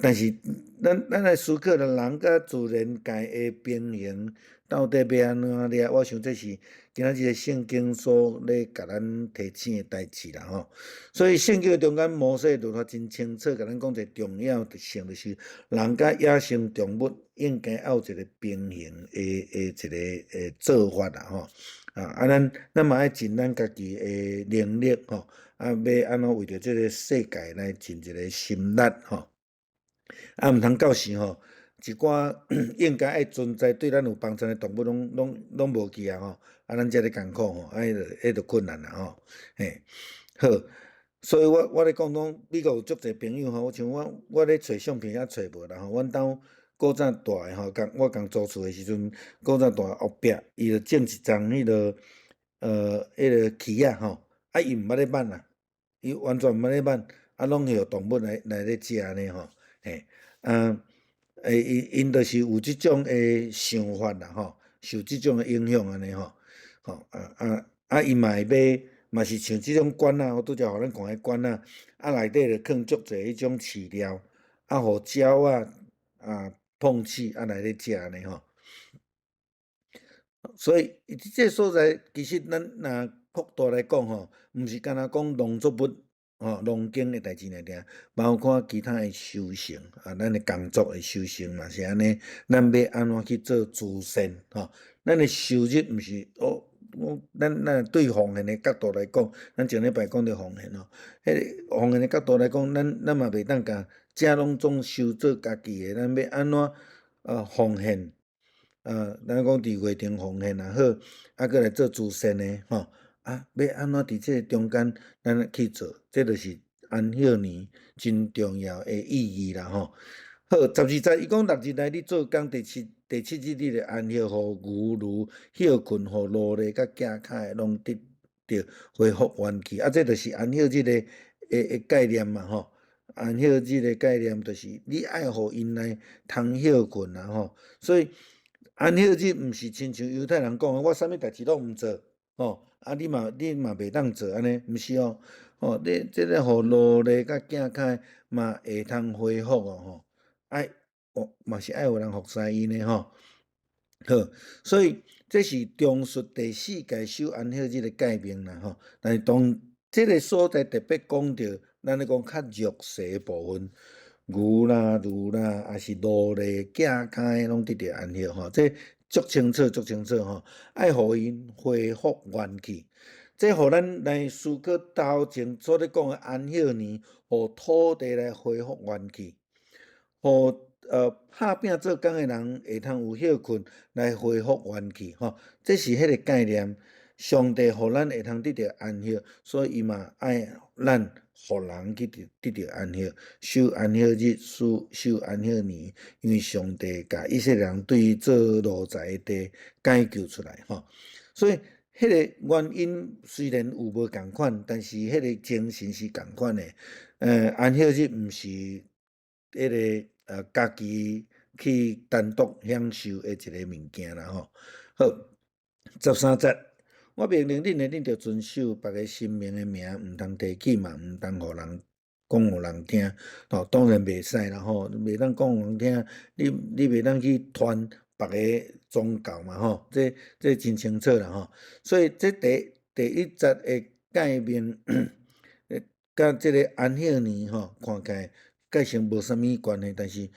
但是咱来思考了人甲自然界诶平衡。到底要安怎咧？我想这是今仔日的圣经所咧甲咱提醒的代志啦吼。所以圣经中间摩西律法真清楚，甲咱讲一个重要的性，就是人甲野生动物应该要有一个平衡的一个做法啦吼。咱嘛爱尽咱家己的能力吼，要安怎为着这个世界来尽一个心力吼。毋通到时吼。一寡应该爱存在对咱有帮助的动物，拢无去啊吼，咱遮咧艰苦吼，迄就困难啦吼，嘿，好，所以我咧讲美国有足侪朋友吼，像我咧找相片也找无啦吼，阮兜古早大诶吼，我共租厝诶时阵，古早大后壁伊就种一丛迄个迄个旗仔吼，伊毋捌咧挽啦，伊完全毋捌咧挽，拢互动物来咧食安尼吼，嘿，因就是有即种诶想法啦吼，受即种诶影响安尼吼，伊嘛会买，嘛是像即种罐仔，我拄则互咱看迄罐仔，内底就放足侪迄种饲料，互鸟碰鼠来咧食安尼吼。所以即个所在其实咱若扩大来讲吼，毋是干若讲农作物。农经的代志尔尔，包括其他的修行咱的工作的修行嘛是安尼，咱要安怎去做慈善咱的收入毋是咱对奉献的角度来讲，咱上礼拜讲到奉献迄个奉献的角度来讲，咱嘛袂当甲遮拢总收做家己的，咱要安怎奉献咱讲伫月庭奉献也好，搁来做慈善的吼。要安怎伫这中间咱去做，这就是安歇年真重要的意义啦吼。好，12伊讲6日内你做工第7日你就安歇，互牛如休困，互骡犁甲脚骹拢得着恢复元气。这就是安歇日的概念嘛吼。安歇日的概念就是你爱互因来通休困啦吼。所以安歇日毋是亲像犹太人讲的，我啥物代志拢毋做吼，你嘛袂当做安尼，毋是哦。吼，你即个互骡犁甲脚骹嘛会通恢复哦吼。嘛是爱有人服侍伊呢吼。好，所以这是中述第4届守安歇日的概念啦吼。但是当这个所在特别讲到，咱咧讲较弱势的部分，牛啦、驴啦，还是骡犁、脚骹拢得着安歇吼。这足清楚吼，爱互因恢复元气。这互咱来思考头前所咧讲的安歇年，互土地来恢复元气，互拍拼做工的人会通有休困来恢复元气吼。这是迄个概念。上帝互咱会通得到安歇，所以伊嘛爱咱互人去得到安歇，守安歇日，守安歇年，因为上帝甲以色列人对于做奴才的地解救出来吼。所以迄个原因虽然有无共款，但是迄个精神是共款的。安歇日毋是迄个家己去单独享受的一个物件啦吼。好，13节。我命令恁着遵守别个神明的名，毋通提起嘛，毋通互人讲互人听。当然袂使啦吼，袂当讲互人听。你袂当去传别个宗教嘛吼，这真清楚啦吼。所以这第1节的界面，甲这个安歇年吼，看起来介成无啥物关系，但是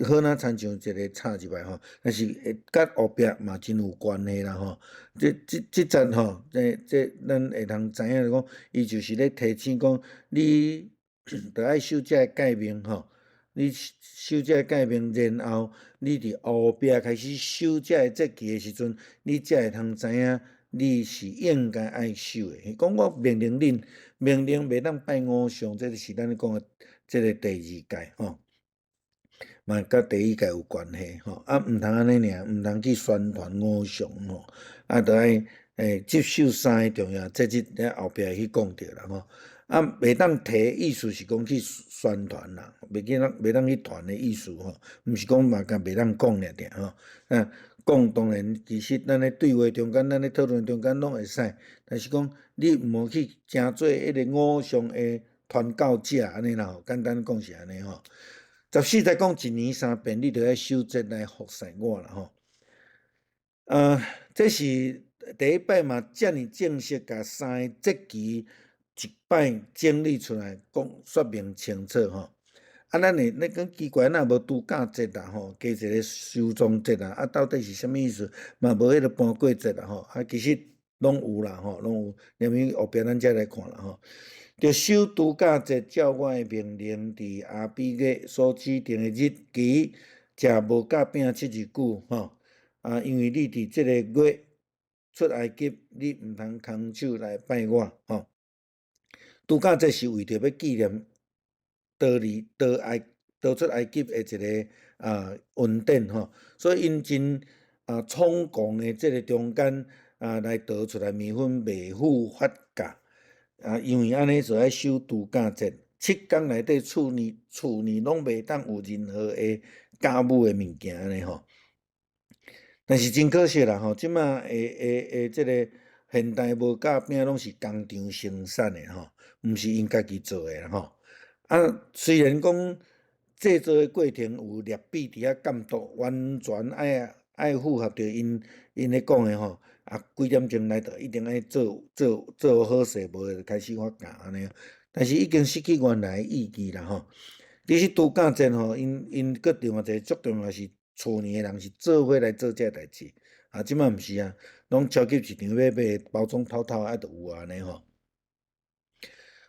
好若亲像一个插入来吼，但是甲后壁嘛真有关系啦吼。这节吼，这咱会通知影讲，伊就是咧提醒讲，你着爱守这个诫命吼，你守这个诫命，然后你伫后壁开始守这个节期的时阵，你才会通知影你是应该爱守的。讲我命令恁，命令袂当拜偶像，这就是咱咧讲的这个第2届吼。嘛，甲第1届有关系吼，毋通安尼尔，毋通去宣传偶像吼，着爱接受3个重要节日，咧后壁去讲着啦吼。袂当提意思是讲去宣传啦，袂当去传的意思吼，毋是讲嘛甲袂当讲尔吼。讲当然，其实咱咧对话中间，咱咧讨论中间拢会使，但是讲你毋好去诚做迄个偶像的传教者安尼啦吼。简单讲是安尼吼。14节讲1年3遍，你着爱守节来服侍我啦吼。这是第1摆嘛，遮尔正式甲3个节期一摆整理出来，说明清楚吼。咱会讲奇怪，若无度假节啦吼，加一个收庄节啦，到底是啥物意思？嘛无迄个搬过节啦吼，其实拢有啦吼，拢有。连于后壁咱才来看啦吼。着守度假节，照我的命令，伫阿比月所指定的日期，食无甲饼7日久吼。因为你伫即个月出埃及，你毋通空手来拜我吼。度假节是为着要纪念逃出埃及的一个恩典吼，所以因真猖狂的即个中间来逃出来，面粉未付发价。因为安尼就爱守度假节，7天内底厝内拢袂当有任何的家务的物件安尼吼。但是真可惜啦吼，即马即个现代无甲饼拢是工厂生产的吼，毋是因家己做的啦吼。虽然讲制作的过程有列比伫遐监督，完全爱符合着因咧讲的吼。几点钟来着，一定爱做好势，无就开始发价安尼。但是已经失去原来的意义啦吼。其实度假节吼，因搁另外一个足重要是，厝内的人是做伙来做这代志。即马毋是啊，拢超级市场要买包装套着有安尼吼。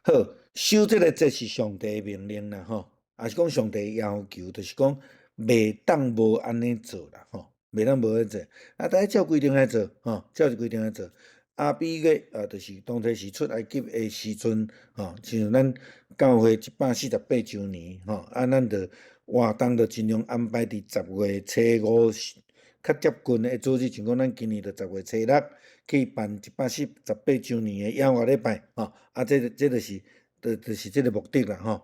好，守这个节是上帝的命令啦吼，也是讲上帝要求，就是讲袂当无安尼做啦吼。袂当无咧做，大家照规定来做吼，照规定来做。阿比月就是当初是出埃及的时阵，像咱教会148周年，咱着活动着尽量安排伫10月初5较接近的组织，像讲咱今年着10月初6去办148周年的野外礼拜，这就是这个目的啦，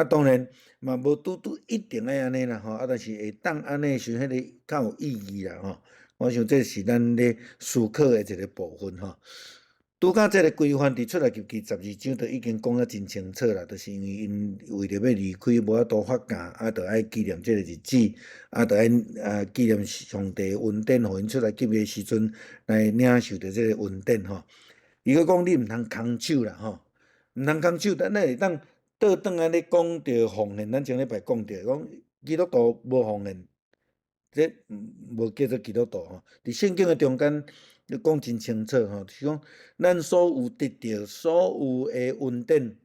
当然嘛无拄一定爱安尼啦，但是会当安尼是迄个较有意义啦，我想这是咱咧思考的一个部分，拄甲这个规范伫出来及第12章都已经讲啊真清楚啦，就是因为因为着要离开，无法度发假，着爱纪念这个日子，着爱纪念上帝恩典，互因出来及的时阵来领受着这个恩典，伊个讲你毋通空手啦，毋通空手，咱会当倒转来咧讲着奉献，咱前礼拜讲着讲基督徒无奉献，这无叫做基督徒伫圣经的中间，你讲真清楚是讲咱所有得到所有的恩典，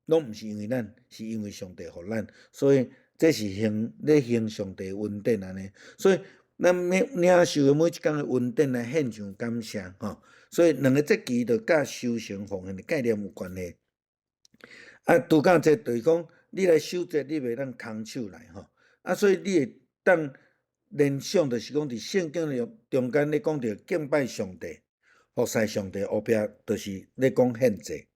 拢毋是因为咱，是因为上帝互咱，所以这是咧行上帝恩典安尼，所以咱领受的每一工的恩典来献上感谢所以两个节期着甲修行奉献的概念有关系。拄甲这就是讲，你来守节，你袂当空手来所以你会当联想，就是讲伫圣经的中间咧讲着敬拜上帝、服侍上帝，后壁就是咧讲献祭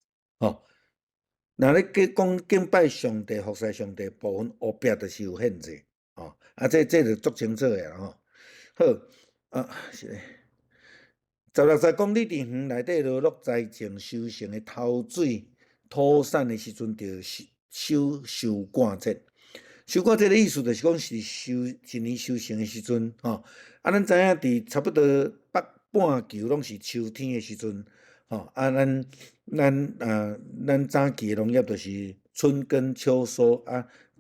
若咧讲敬拜上帝、服侍上帝部分，后壁就是有献祭这就足清楚的啦好是咧。16岁公里伫园内底落落栽种收成的头水土产的时阵，着守收割节。收割节的意思就是讲是一年收成的时阵咱知影伫差不多北半球拢是秋天的时阵咱早期的农业就是春耕秋收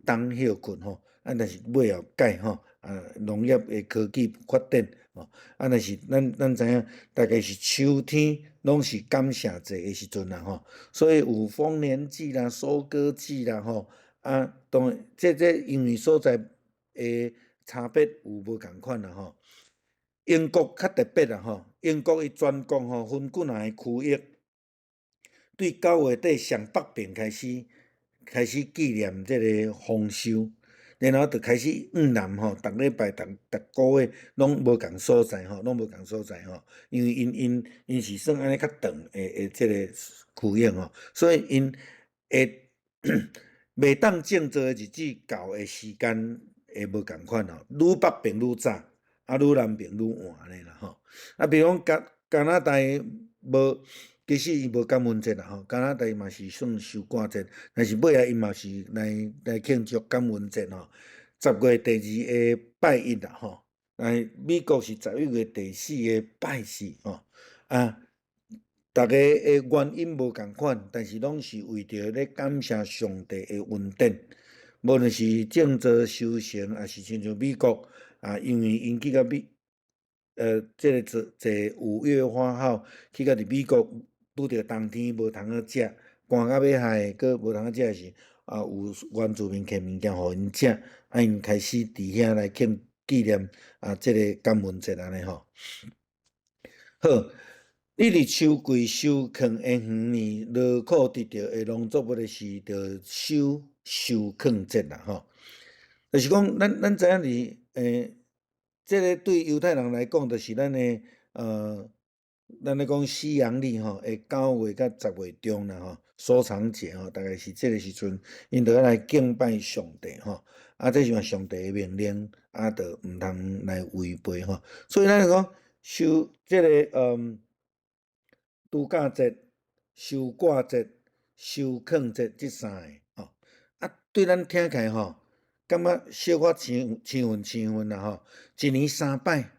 冬歇困但是尾后改农业的科技发展但是咱知影大概是秋天拢是感谢节的时阵啦所以有丰年祭啦、收割祭啦当然这因为所在的差别有无共款啦英国较特别啦英国伊全国分几若个区域，对9月底上北边开始纪念这个丰收。然后就开始往南逐礼拜、逐个月拢无共所在因为因是算安尼较长的这个区域所以因会袂当种植的日子到的时间会无共款愈北边愈早，愈南边愈晚安尼啦比如讲加拿大无。其实伊无感恩节啦加拿大嘛是算收割节，但是尾仔因嘛是来庆祝感恩节10月第2个拜一啦美国是11月第4个拜四大家的原因无共款，但是拢是为着咧感谢上帝的恩典，无论是种植收成，还是亲像美国因为因去到这个坐5月花号去到伫美国。拄着冬天无通好食，寒到要害，佫无通好食是有原住民摕物件互因食，因开始伫遐来纪念这个感恩节安尼好，你伫秋季收藏的园里，劳苦得到的农作物的是着收藏节啦就是讲咱知影伫这个对犹太人来讲，就是咱的咱咧讲西洋历会9月到10月中啦收藏节大概是这个时阵，因着要来敬拜上帝这是上帝的命令着毋通来违背所以咱讲收这个度假节、收割节、收藏节这3个对咱听起来感觉小可青分啦一年3摆。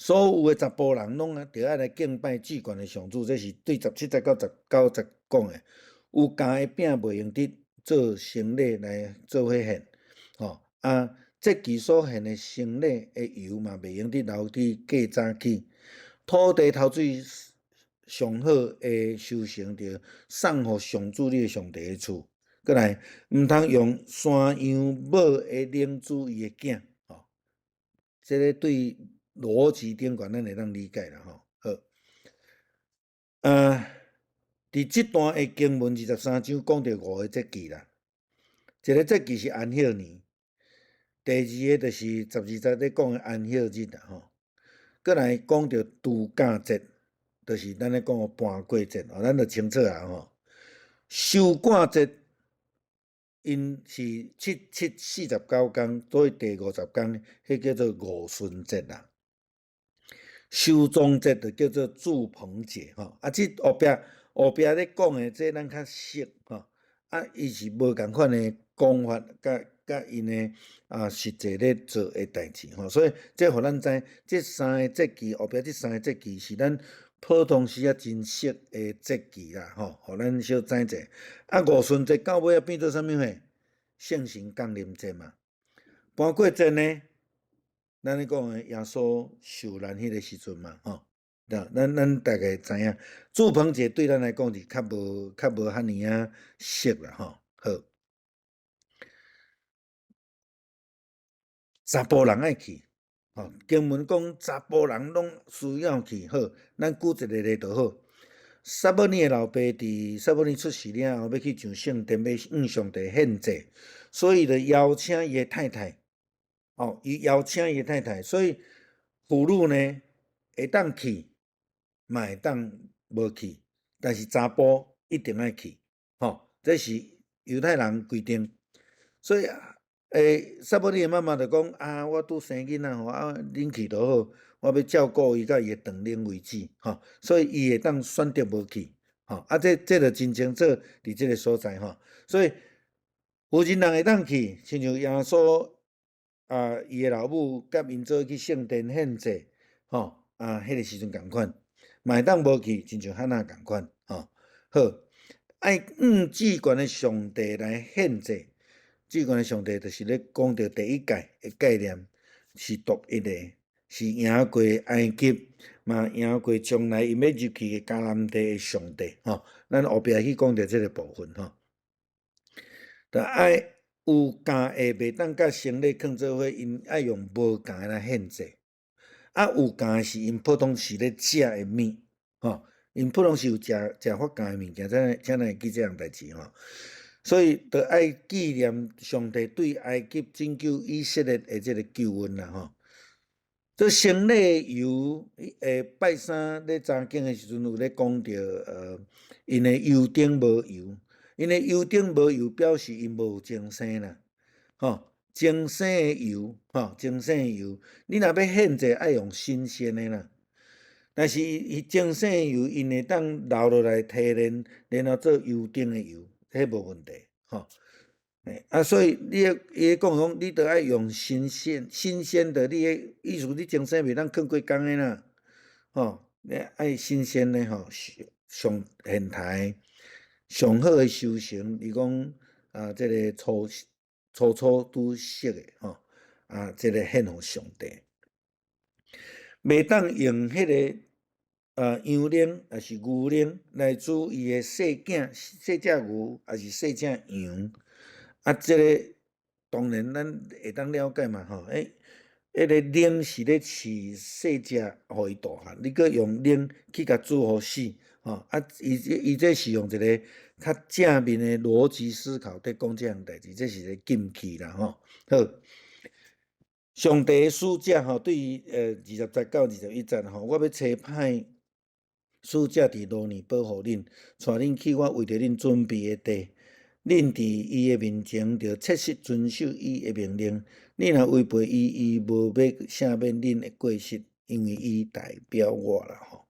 所有的查甫人拢着爱来敬拜至高的上主，这是对17节到19节讲的。有教的饼袂用得做生礼来做伙献节期所献的生礼的油嘛袂用得留伫过早起。土地头水上好的收成着送互上主你的上帝的厝。过来，毋通用山羊母的领主伊的囝这个对逻辑顶悬咱会当理解啦好。伫即段的经文23章讲到5个节期啦，一个节期是安息年，第二个就是12节咧讲的安息日啦吼，过来讲到度假节，就是咱咧讲的搬过节吼，咱就清楚啊吼。收割节因是749天，所以第50天，迄叫做五旬节啦。收庄节就叫做祝棚节吼，即后壁咧讲的，这咱较熟吼，伊是无共款的讲法，甲因的实际咧做的代志吼，所以这互咱知，这三个节期后壁这三个节期是咱普通时真熟的节期啦吼，互咱小知者。五旬节到尾变做啥物货？圣神降临节嘛。搬过节呢？咱咧讲诶，耶稣受难迄个时阵嘛，吼，咱大概知影，祝棚节对咱来讲是较无遐尼啊熟啦，吼。好，查甫人爱去，吼，经文讲查甫人拢需要去。好，咱举一个例就好。撒母耳的老爸伫撒母耳出世了后，要去上圣殿，要向上帝献祭，所以就邀请伊的太太。伊邀请伊太太，所以妇女呢会当去，嘛会当无去，但是查甫一定爱去，这是犹太人规定。所以撒母耳的妈妈就讲我拄生囡仔恁去就好，我要照顾伊，甲伊的长龄为止，所以伊会当选择无去，这就真清楚伫这个所在，所以有钱人会当去，亲像耶稣。伊的老母甲因做去圣殿献祭，迄个时阵共款，嘛会当无去，亲像汉那共款，好，爱主权的上帝来献祭，主权的上帝就是咧讲到第一届的概念是独一的，是赢过埃及，嘛赢过将来因要入去的迦南地的上帝，咱后壁去讲到这个部分，就爱。有教的袂当甲生理囥做伙，因爱用无教的来献祭。有教的是因普通时咧食的物，因普通时有食发教的物件，才会记这样代志吼。所以，就爱纪念上帝对埃及拯救以色列的这个救恩啦吼。这生理油，拜三咧查经的时阵有咧讲到，因的油顶无油。因的油顶无油，表示因无精生啦，精生的油，精生的油，你若要献祭，爱用新鲜的啦。但是伊精生的油，因会当留落来提炼，然后做油顶的油，迄无问题，所以伊讲，你得爱用新鲜的，你的意思你精生袂当放过工的啦，你爱新鲜的上现台。上好的修行，你讲这个初拄熟的这个献互上帝，袂当用迄个羊铃还是牛铃来煮伊的细只牛还是细只羊，这个当然咱会当了解嘛迄个铃是咧饲细只，互伊大汉，你搁用铃去甲煮互死。伊这是用一个较正面的逻辑思考在讲这样代志，这是一个禁忌啦吼。好，上帝的使者对于20节到21节我要差派使者伫路年保护恁，带恁去我为着恁准备的地。恁伫伊的面前，着切实遵守伊的命令。恁若违背伊无要赦免恁的过失，因为伊代表我啦吼。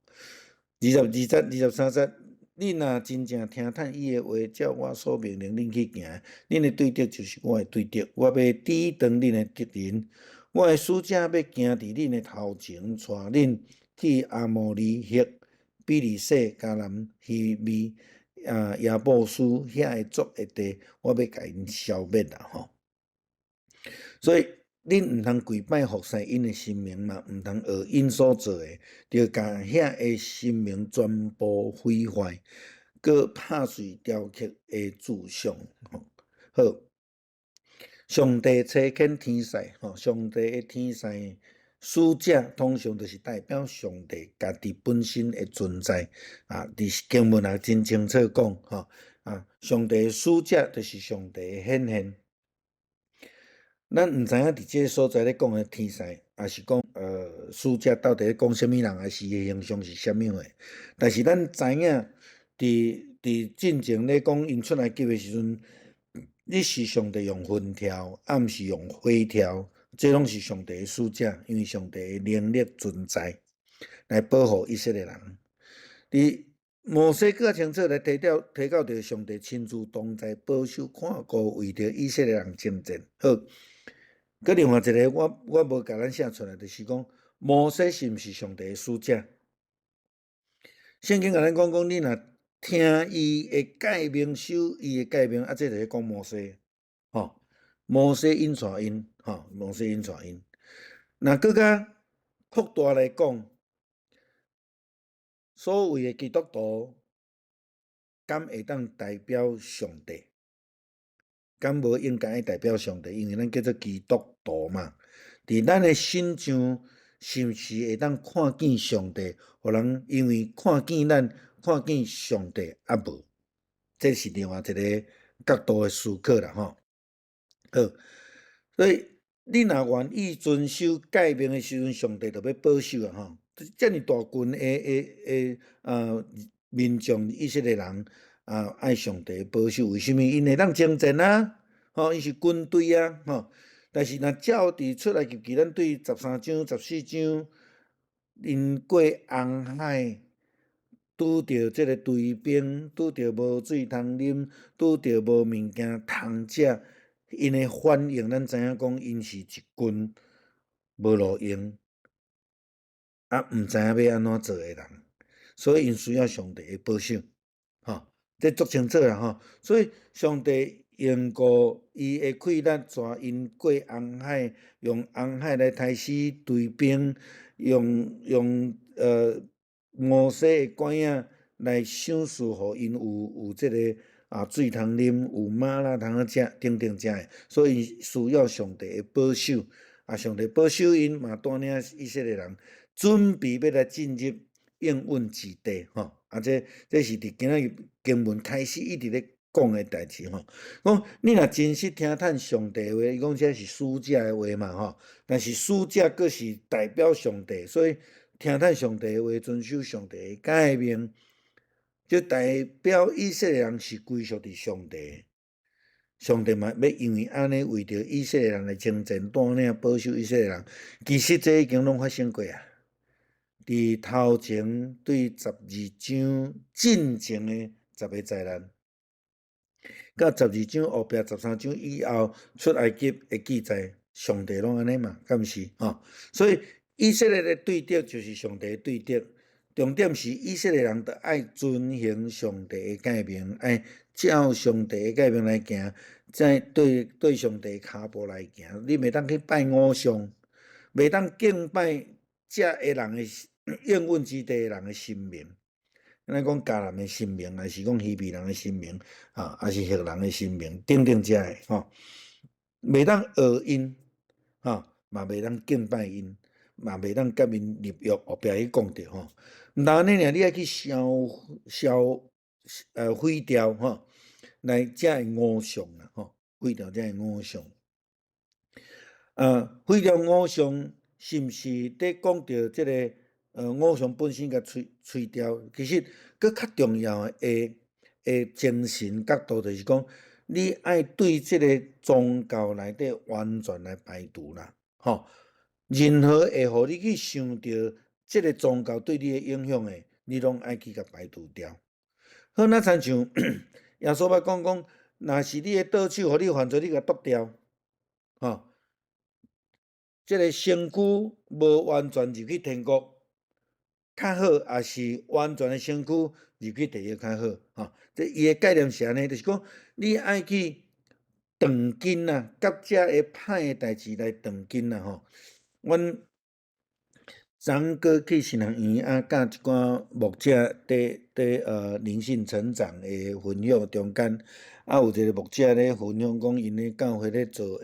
22节、23节，恁若真正听叹伊的话，照我所命令恁去行，恁的对敌就是我的对敌，我要抵挡恁的敌人。我的使者要行伫恁的头前，带恁去阿摩利、赫、比利洗、迦南、希米、亚布斯遐的族的地，我要甲因消灭啦吼。所以恁毋通跪拜服侍因的神明嘛，毋通学因所做的，着甲遐的神明全部毁坏，搁拍碎雕刻的柱像。好，上帝差遣天使，上帝的天使使者通常就是代表上帝家己本身的存在啊。伫经文也真清楚讲吼啊，上帝的使者就是上帝的显现。咱毋知影伫即个所在咧讲的天使，也是讲使者到底咧讲啥物人，还是伊形象是啥物诶？但是咱知影，伫进前咧讲因出来急诶时阵，你是上帝用云条，毋是用火条，这拢是上帝诶使者，因为上帝诶能力存在来保护以色列人。伫摩西更清楚来提到着上帝亲自同在保守看顾，为着以色列人征战。好。佮另外一个，我无甲咱写出来，就是讲摩西是毋是上帝的使者？圣经甲咱讲，你若听伊的诫命，守伊的诫命，这就是讲摩西，吼，摩西引传因，吼，摩西引传因。那佮较扩大来讲，所谓的基督徒，敢会当代表上帝？敢无应该代表上帝？因为咱叫做基督徒嘛。伫咱的心上，是毋是会当看见上帝？互人因为看见咱，看见上帝啊无？这是另外一个角度的思考啦，吼。好，所以你若愿意遵守诫命的时阵，上帝就要保守啊，吼。遮尔大群民众以色列人。爱上帝保守，为什么？因会当征战啊，吼，因是军队啊，吼。但是若照伫出来记，咱对13章、14章，因过红海，拄着即个队兵，拄着无水通啉，拄着无物件通食，因的反应，咱知影讲，因是一群无路用，毋知影要安怎做的人，所以因需要上帝的保守，吼。这足清楚啦，吼！所以上帝用过伊的气力，带因过红海，用红海来杀死队兵，用摩西的管仔来赏赐，互因有这个水通啉，有马拉通食，等等这的，所以需要上帝的保守。上帝保守因嘛，带领以色列人准备要来进入应允之地，吼！这是伫今仔日经文开始一直咧讲的代志，吼。讲你若真实听趁上帝的话，伊讲这是使者的话嘛，吼。但是使者佫是代表上帝，所以听趁上帝的话，遵守上帝的诫命，就代表以色列人是归属伫上帝。上帝嘛要因为安尼为着以色列人来征战，带领保守以色列人。其实这已经拢发生过啊。伫头前对12章进前的10个灾难，甲12章后壁13章以后出埃及的记载，上帝拢安尼嘛，敢毋是？吼，所以以色列的对敌就是上帝的对敌。重点是以色列人得爱遵行上帝的诫命，爱照上帝的诫命来行，再对上帝骹步来行。你袂当去拜偶像，袂当敬拜遮个人的应允之地的人的神明。咱讲迦南的神明，还是讲希伯人的神明，还是赫人的神明，等等遮的，吼，袂当学因，嘛袂当敬拜因，嘛袂当甲因立约。后壁伊讲着，吼，毋但安尼尔，你爱去毁掉，吼，来遮的偶像啦，吼，毁掉遮的偶像。毁掉偶像，是毋是伫讲着即个？偶像本身甲吹掉，其实佫较重要的精神角度，就是讲你爱对即个宗教内底完全来排除啦，吼。任何会互你去想着即个宗教对你的影响的，你拢爱去甲排除掉。好，那亲像耶稣捌讲，若是你的倒手互你犯罪，你甲剁掉，吼。即个身躯无完全入去天国。较好，也是完全的身躯入去地狱较好，吼。这伊的概念是安尼，就是讲你爱去断根啊，甲遮个歹的代志来断根啊，吼。阮昨过去神学院啊，甲一寡牧者灵性成长的分享中间，啊有一个牧者咧分享讲，因咧教会咧做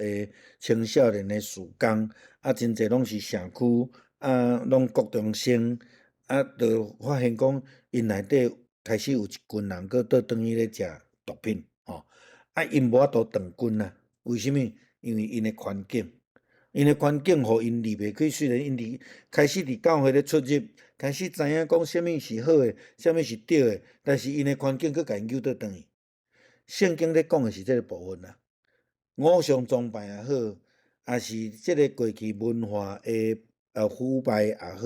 青少年的事工，啊真侪拢是社区啊，拢国中生，啊，就发现讲因内底开始有一群人搁倒转去咧食毒品，吼，啊因无法度断根啊，为什么？因为因的环境。因的环境互因离袂开，虽然因开始伫教会咧出入，开始知影讲啥物是好诶，啥物是对诶，但是因的环境佫甲因扭倒转去。圣经咧讲诶是即个部分啦，偶像崇拜也好，也是即个过去文化诶腐败也好，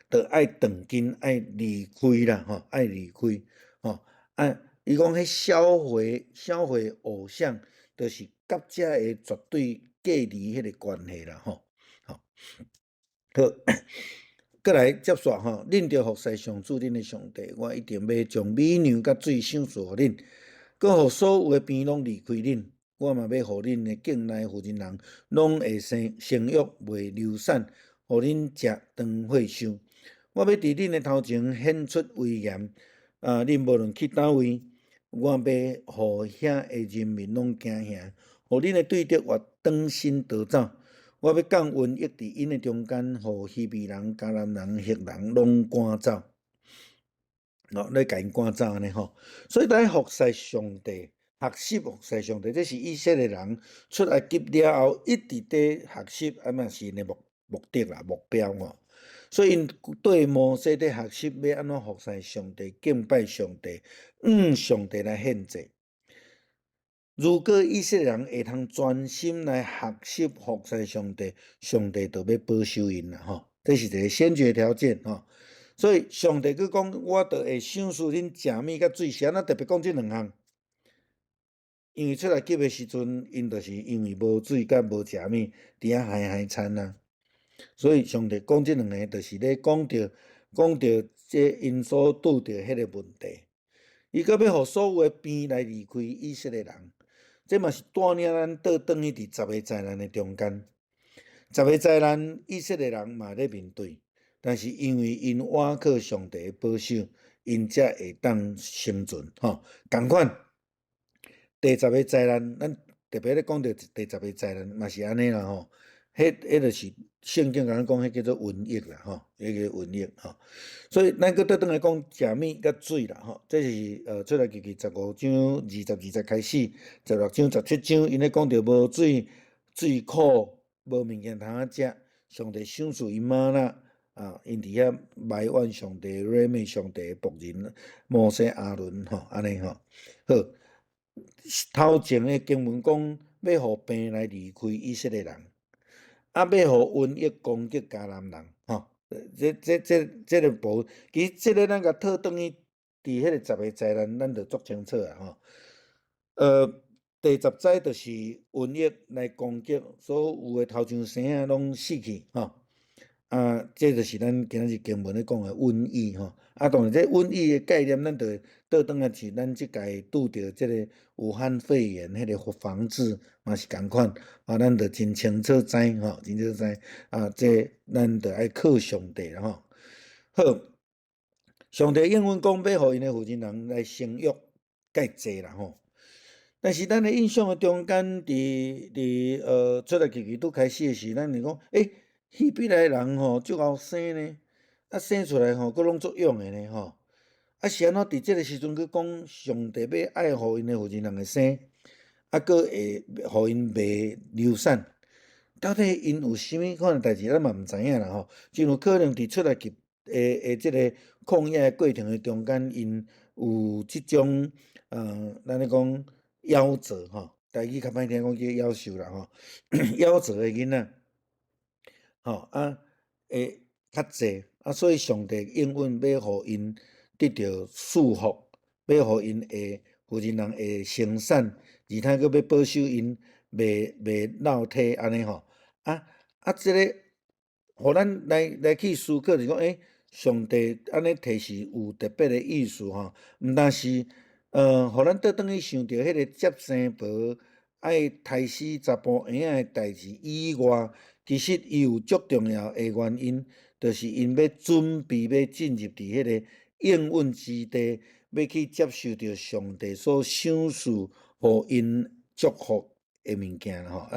着爱断根，爱离开啦，吼，爱离开，吼，啊，伊讲迄销毁偶像，着是甲遮诶绝对隔离迄个关系啦，吼，好，好，过来接续吼，恁着服侍上主恁诶上帝，我一定要将美娘甲水赏赐互恁，搁互所有诶病拢离开恁。我嘛要互恁诶境内负责人拢会生育袂流产，互恁食当岁收。我要伫恁诶头前显出威严，恁无论去倒位，我要互遐诶人民拢惊吓，互恁诶对敌活转身逃走。我要降瘟疫伫因诶中间，互希伯人、迦南人、赫人拢赶走。咧甲因赶走安尼吼，所以咱服侍上帝。学习服侍上帝，这是以色列人出埃及了后一直伫学习，嘛是因的目的啦、目标吼。所以因对摩西伫学习要安怎服侍上帝、敬拜上帝、上帝来献祭。如果以色列人会通专心来学习服侍上帝，上帝就要保守因啦吼。这是一个先决条件吼。所以上帝佮讲，我就会赏赐恁食物甲水，是安怎特别讲即两项？因为出来急的时阵，因就是因为无水甲无食物，伫遐海惨啊。所以上帝讲即两个，就是咧讲着这因所拄着迄个问题。伊阁要互所有的病来离开以色列人，这嘛是带领咱倒转去伫10个灾难的中间。10个灾难，以色列人嘛咧面对，但是因为因倚靠上帝的保守，因才会当生存吼。共款。第10个灾难，咱特别咧讲到第10个灾难，嘛是安尼啦吼。迄就是圣经甲咱讲，迄叫做瘟疫啦吼，迄个瘟疫吼。所以咱搁倒转来讲食物甲水啦吼，这是出来记15章20开始，16章17章，因咧讲着无水苦，无物件通食，上帝赏赐因妈啦。因伫遐埋怨上帝、谄媚上帝的仆人摩西、亚伦吼，安尼吼。好。头前的经文讲，要互病来离开以色列人，要互瘟疫攻击迦南人，吼。这个部，其实这个咱甲套转去，伫迄个10个灾难，咱就足清楚啊，吼。第10灾就是瘟疫来攻击，所有的头上生啊拢死去，吼。这就是咱今仔日经文咧讲的瘟疫吼。当然，这瘟疫的概念，咱就倒转来是咱即届拄着即个武汉肺炎迄个防治嘛是共款，咱就真清楚知吼，真清楚知这咱就爱靠上帝啦吼。好，上帝应允讲要互因的负责人来生育介济啦吼。但是咱的印象的中间，伫出来记拄开始的时，咱就讲希伯来人吼足敖生呢，生出来吼，佫拢足勇的呢吼。是安怎伫即个时阵佫讲上帝要爱护因的负责人会生，佫会互因袂流产？到底因有啥物款代志，咱嘛毋知影啦吼。真有可能伫出来记即个抗疫的过程的中间，因有即种咱咧讲夭折吼，台语较歹听讲叫夭寿啦吼，夭折的囡仔。吼会较济所以上帝应允要互因得到祝福，要互因会负责人会生产，而他佫要保守因袂落体安尼吼。即个互咱来去思考，就是讲上帝安尼提示有特别的意思吼，毋但是互咱倒转去想着迄个接生婆爱杀死查甫婴仔诶代志以外，其实伊有足重要诶原因，就是因要准备要进入伫迄个应允之地，要去接受着上帝所赏赐互因祝福诶物件啦吼。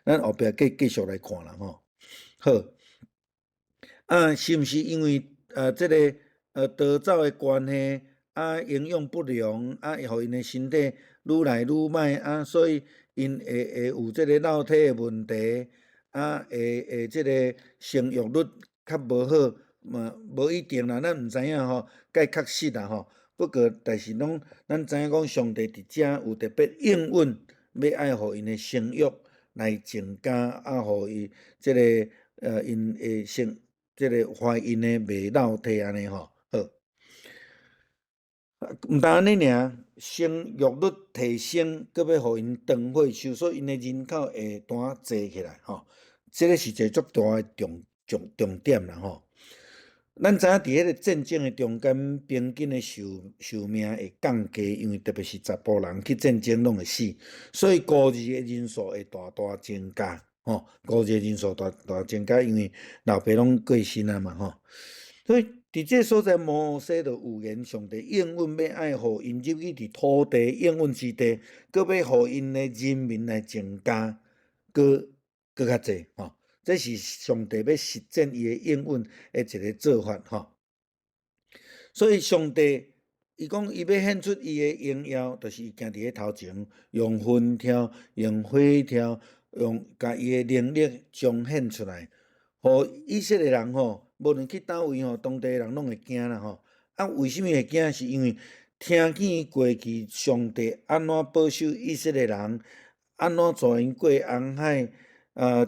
咱后壁继续来看啦吼。好，是毋是因为即个得走诶关系营养不良互因诶身体愈来愈歹所以因会有即个肉体诶问题会即个生育率较无好无一定啦，咱毋知影吼，介确实啦吼。不过，但是咱知影讲，上帝伫遮有特别应允，要爱互因诶生育来增加互伊即个因会即个怀孕诶袂落体安尼吼。好，毋但安尼尔，生育率提升，阁要互因长岁数，所以因诶人口会单济起来吼。即个是一个足大诶重点啦吼。咱知影伫迄个战争诶中间，平均诶寿命会降低，因为特别是查甫人去战争拢会死，所以孤儿诶人数会大增加吼。孤儿人数大增加，因为老爸拢过身啊嘛吼。所以伫这所在，摩西就有言，上帝应允要爱互因入去伫土地应允之地，阁要互因诶人民来增加，阁较济吼。这是上帝要实践伊诶应允诶一个做法吼。所以上帝伊讲伊要显出伊诶荣耀，就是伊行伫咧头前，用云条、用火条、甲伊诶能力彰显出来，互以色列人吼，无论去倒位吼，当地人拢会惊啦吼。为什么会惊？是因为听见过去上帝安怎保守以色列人，安怎带因过红海。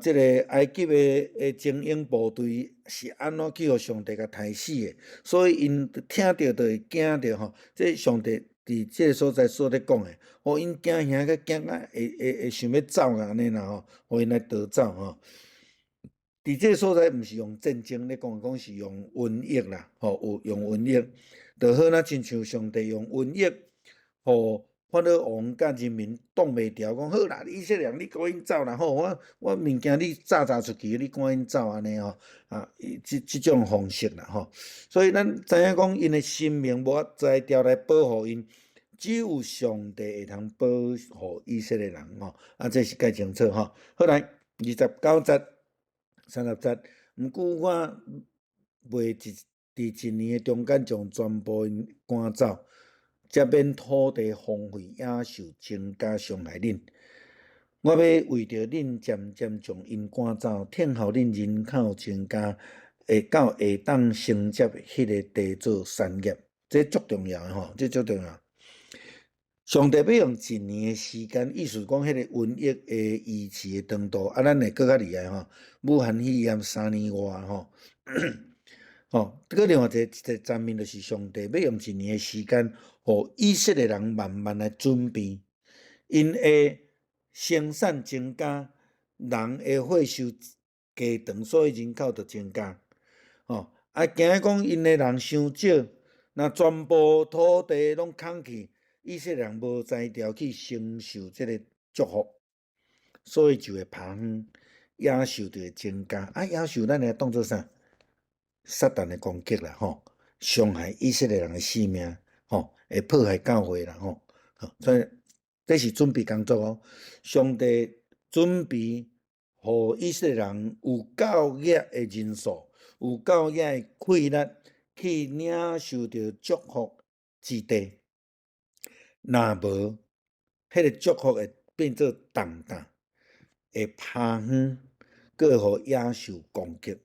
即个埃及诶精英部队是安怎去互上帝甲杀死诶？所以因听到就会惊着吼。这上帝伫即个所在所咧讲诶，互因惊吓甲惊会想要走安尼啦吼，互因来逃走吼。伫即个所在，毋是用战争咧讲是用瘟疫啦吼，有用瘟疫，就好那亲像上帝用瘟疫互法老王甲人民挡袂牢，讲好啦，以色列人你赶紧走啦吼，我物件你炸出去，你赶紧走安尼吼即种方式啦吼。所以咱知影讲，因诶生命无法再调来保护因，只有上帝会通保护以色列人吼。这是介清楚吼。好来29节、30节，毋过我袂伫一年诶中间将全部因赶走。才免土地荒废，野兽增加伤害恁。我要为着恁渐渐将因赶走，听候恁人口增加，会到会当承接迄个地做产业。这足重要诶吼，这足重要。上帝要用一年诶时间，意思讲迄个瘟疫诶医治诶长度，咱会搁较厉害吼。武汉肺炎3年外吼。吼，搁另外一个层面，就是上帝要用一年诶时间，互以色列人慢慢来准备，因会生产增加，人会岁数加长，所以人口就增加。吼，惊讲因诶人伤少，若全部土地拢空去，以色列人无才调去承受即个祝福，所以就会拍远，野兽就会增加。野兽咱来当做啥？撒旦的攻击啦，吼，伤害以色列人的性命，吼，会迫害教会啦，吼，所以这是准备工作哦。上帝准备，互以色列人有够额的人数，有够额的气力，去领受着祝福之地。若无，迄个祝福会变做重担，会拍远，搁会互野兽攻击，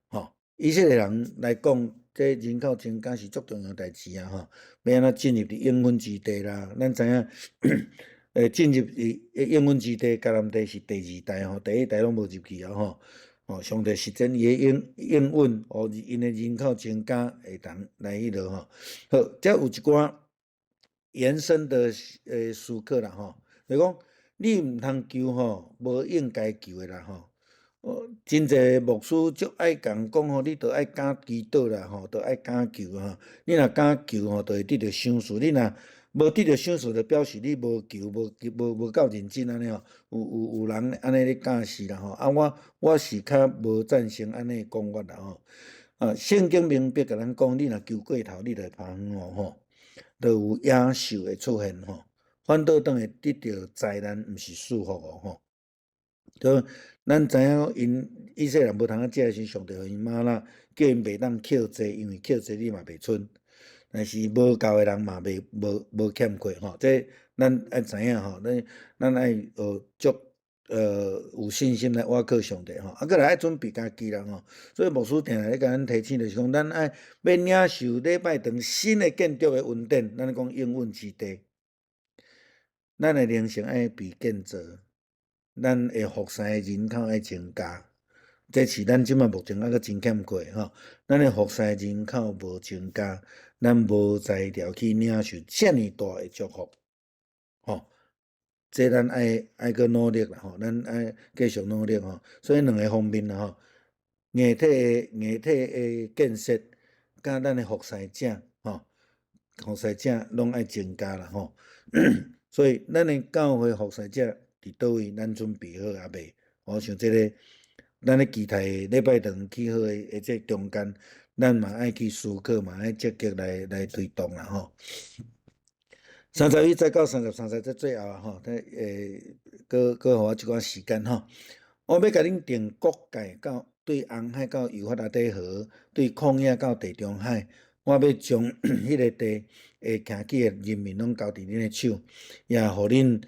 吼。以色列人来讲，这人口增加是足重要代志啊！吼，要安怎进入伫应允之地啦？咱知影，进入应允之地，迦南地是第2代吼，第1代拢无入去啊！吼，上帝实践伊诶应允，互因诶人口增加，会当来迄落吼。好，则有一寡延伸的思考啦吼，就讲你毋通求吼，无应该求诶啦吼。真侪牧师足爱讲吼，你着爱敢祈祷啦吼，着爱敢求吼。你若敢求吼，着会得到赏赐。你若无得到赏识，就表示你无求，无够认真安尼吼。有人安尼咧教示啦吼。啊，我是较无赞成安尼讲法啦吼。圣经明白甲咱讲，你若求过头，你就会旁哦吼，就有野兽会出现吼，反倒当会得到灾难，毋是祝福哦吼。就咱知影以色列无通食诶时，上帝互因吗哪叫因袂当捡济，因为捡济你嘛袂剩。但是无够诶人嘛无欠缺吼，这咱爱知影吼，咱爱足有信心来倚靠上帝吼，啊，搁来爱准备家己啦吼。所以牧师定来咧甲咱提醒，就是讲咱爱要领受礼拜堂新诶建筑诶恩典，咱讲应允之地，咱诶灵性爱被建造，咱会服侍诶人口爱增加。这是咱即马目前还阁真欠缺吼，咱诶服侍人口无增加，咱无才调去领受遮尔大诶祝福，吼，这咱爱阁努力啦吼，咱爱继续努力吼。所以两个方面啦吼，硬体诶建设，甲咱诶服侍者吼，服侍者拢爱增加啦吼。所以咱诶教会服侍者伫倒位，咱准备好啊未？我想即个。咱咧期待礼拜堂起好诶这中间，咱嘛爱去思考，嘛爱积极来推动啦吼。31再到33这最后啊吼，搁互我一寡时间吼。我要甲恁定国界到对红海到幼发拉底河，对旷野到地中海，我要将迄个地会行起诶人民拢交伫恁诶手，也互恁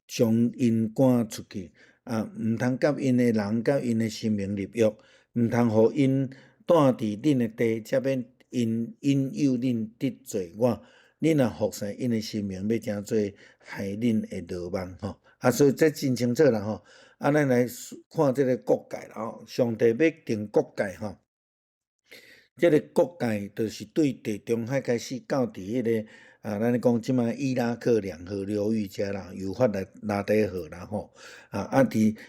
将因赶出去。毋通甲因诶人、甲因诶生命立约，毋通互因住伫恁诶地，则免因诱恁得罪我。恁若服侍因诶生命，要诚做害恁诶罗网吼。所以这真清楚啦吼。咱来看即个国界啦吼，上帝要定国界吼。即个国界就是对地中海开始到伫迄个咱咧讲即摆伊拉克两河流域遮啦，幼发拉底河啦吼。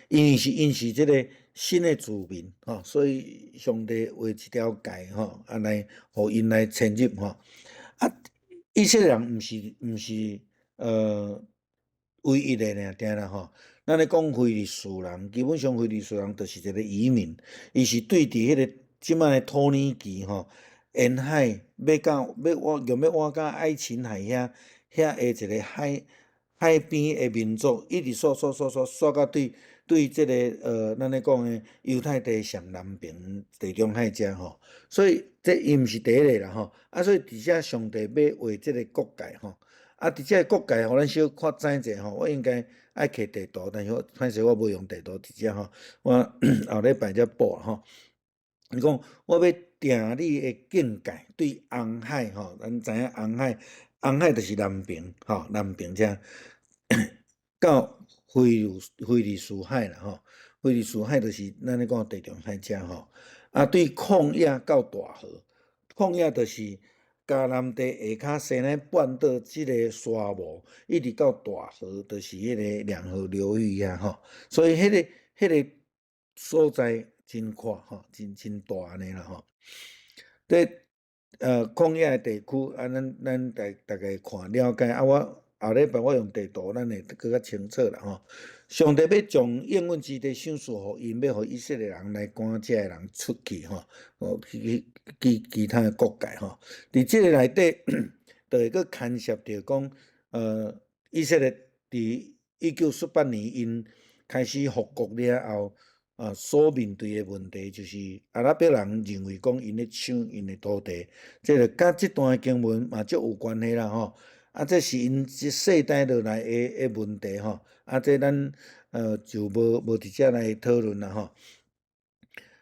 因是即个新的子民吼，所以上帝画一条界吼，来互因来迁入吼。以色列人毋是唯一的尔定啦吼。咱咧讲非利士人，基本上非利士人就是一个移民，伊是对伫迄个即摆的土耳其吼，沿海要挖到爱琴海遐下一个海边的民族，一直刷到对即个咱咧讲的犹太地上南边地中海遮吼，所以这伊毋是第一个啦吼。所以伫遮上帝要画即个国界吼。伫遮国界，互咱小看知者吼，我应该爱摕地图，但是歹势我无用地图伫遮吼，我后礼拜才补吼。伊讲我要定你的境界对红海吼，咱知影红海就是南边吼，南边遮到菲利士海啦吼，菲利士海就是咱咧讲地中海遮吼。对旷野到大河，旷野就是迦南地下骹西奈半岛即个沙漠，一直到大河，就是迄个两河流域遐吼。所以迄个所在真宽吼，真大安尼啦吼。旷野地区咱大概看了解我后礼拜我用地图，咱会更较清楚啦吼。上帝要将应允之地赏赐互因，要互以色列人来赶遮个人出去吼，去其他的国界吼。伫即个内底，就会阁牵涉着讲，以色列伫1948年因开始复国了后，所面对的问题就是阿拉伯人认为讲因咧抢因的土地，这个甲即段经文嘛足有关系啦吼。这是因一世代落来的问题吼。这咱就无伫遮来讨论啦吼。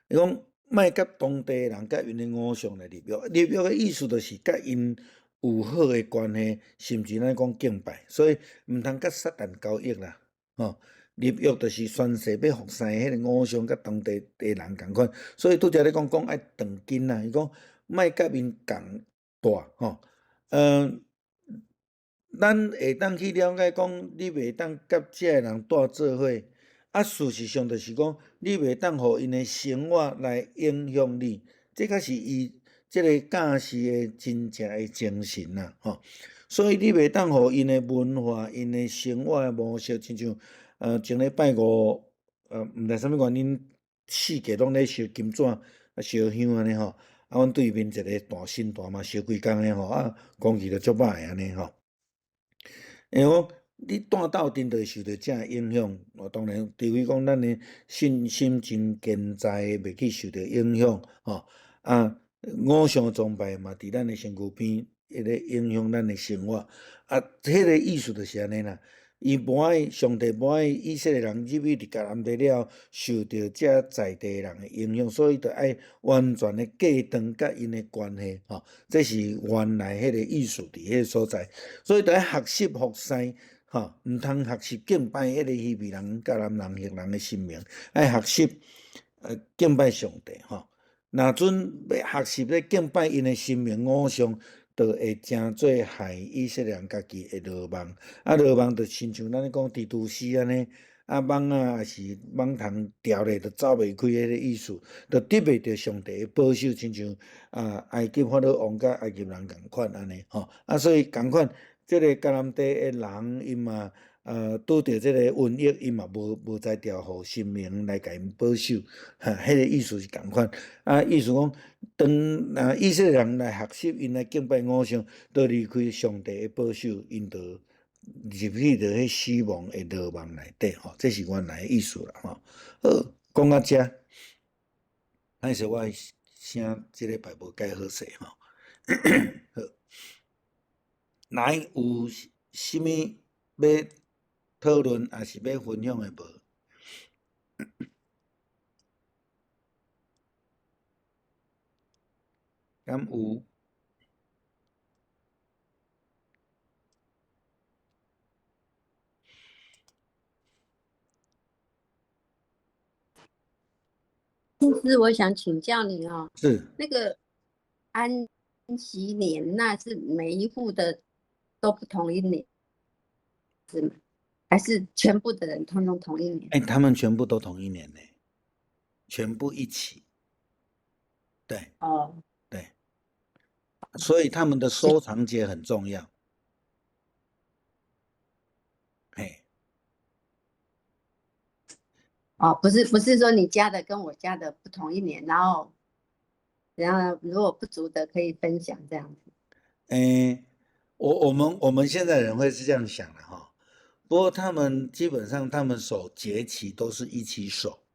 伊讲莫甲当地人甲因的偶像来立约，立约的意思就是甲因有好的关系，甚至咱讲敬拜，所以毋通甲撒旦交易啦吼。立约就是宣誓要服侍迄个偶像，甲当地的人共款。所以拄则咧讲爱断根啦，伊讲莫甲因共大吼。咱会当去了解讲，你袂当甲遮个人住做伙。事实上就是讲，你袂当互因的生活来影响你，这才是伊即个教示的真正的精神啦吼。所以你袂当互因的文化、因的生活的模式，亲像前礼拜五，毋知啥物原因，四界拢咧烧金纸、烧香安尼吼。啊，阮对面一个大神大嘛烧几工诶吼，啊，空气就足歹安尼吼。因为讲你住斗阵就会受到遮影响，当然除非讲咱的信心真坚在，袂去受到影响吼。啊，偶像崇拜嘛，伫咱的身躯边，迄个影响咱的生活。啊，迄个意思就是安尼啦。伊无爱上帝无爱以色列人入去伫迦南地了，受到遮在地人的影响，所以着爱完全的隔断甲因的关系吼。这是原来迄个意思伫迄个所在，所以着爱学习服侍吼，毋通学习敬拜迄个希伯人、迦南人、赫人的神明，爱学习敬拜上帝吼。若准要学习咧敬拜因的神明偶像，就会诚做害以色列人家己会落网。啊，落网就亲像咱咧讲蜘蛛丝安尼，啊网啊也是网虫掉咧，就走袂开迄个意思，就得袂着上帝的保守，亲像埃及法老王甲埃及人共款安尼吼。啊，所以共款，即个迦南地的人，因嘛拄着即个瘟疫，伊嘛无才调互神明来甲因保守，迄个意思是共款。啊，意思讲，当以色列人来学习，因来敬拜偶像，都离开上帝的保守，因就入去着迄死亡的落网内底吼，这是原来的意思啦吼。好，讲到遮，歹势我声即礼拜无解好势吼。好，来有啥物要讨论，还是要分享的无？敢有？牧师，我想请教你哦，是那个安息年，那是每一户的都不同一年，是吗？还是全部的人通通同一年？他们全部都同一年呢，全部一起。对哦，对，所以他们的收藏节很重要。嘿，哦，不是说你家的跟我家的不同一年，然后如果不足的可以分享这样子。我们现在人会是这样想的哈，不过他们基本上他们守节期都是一起守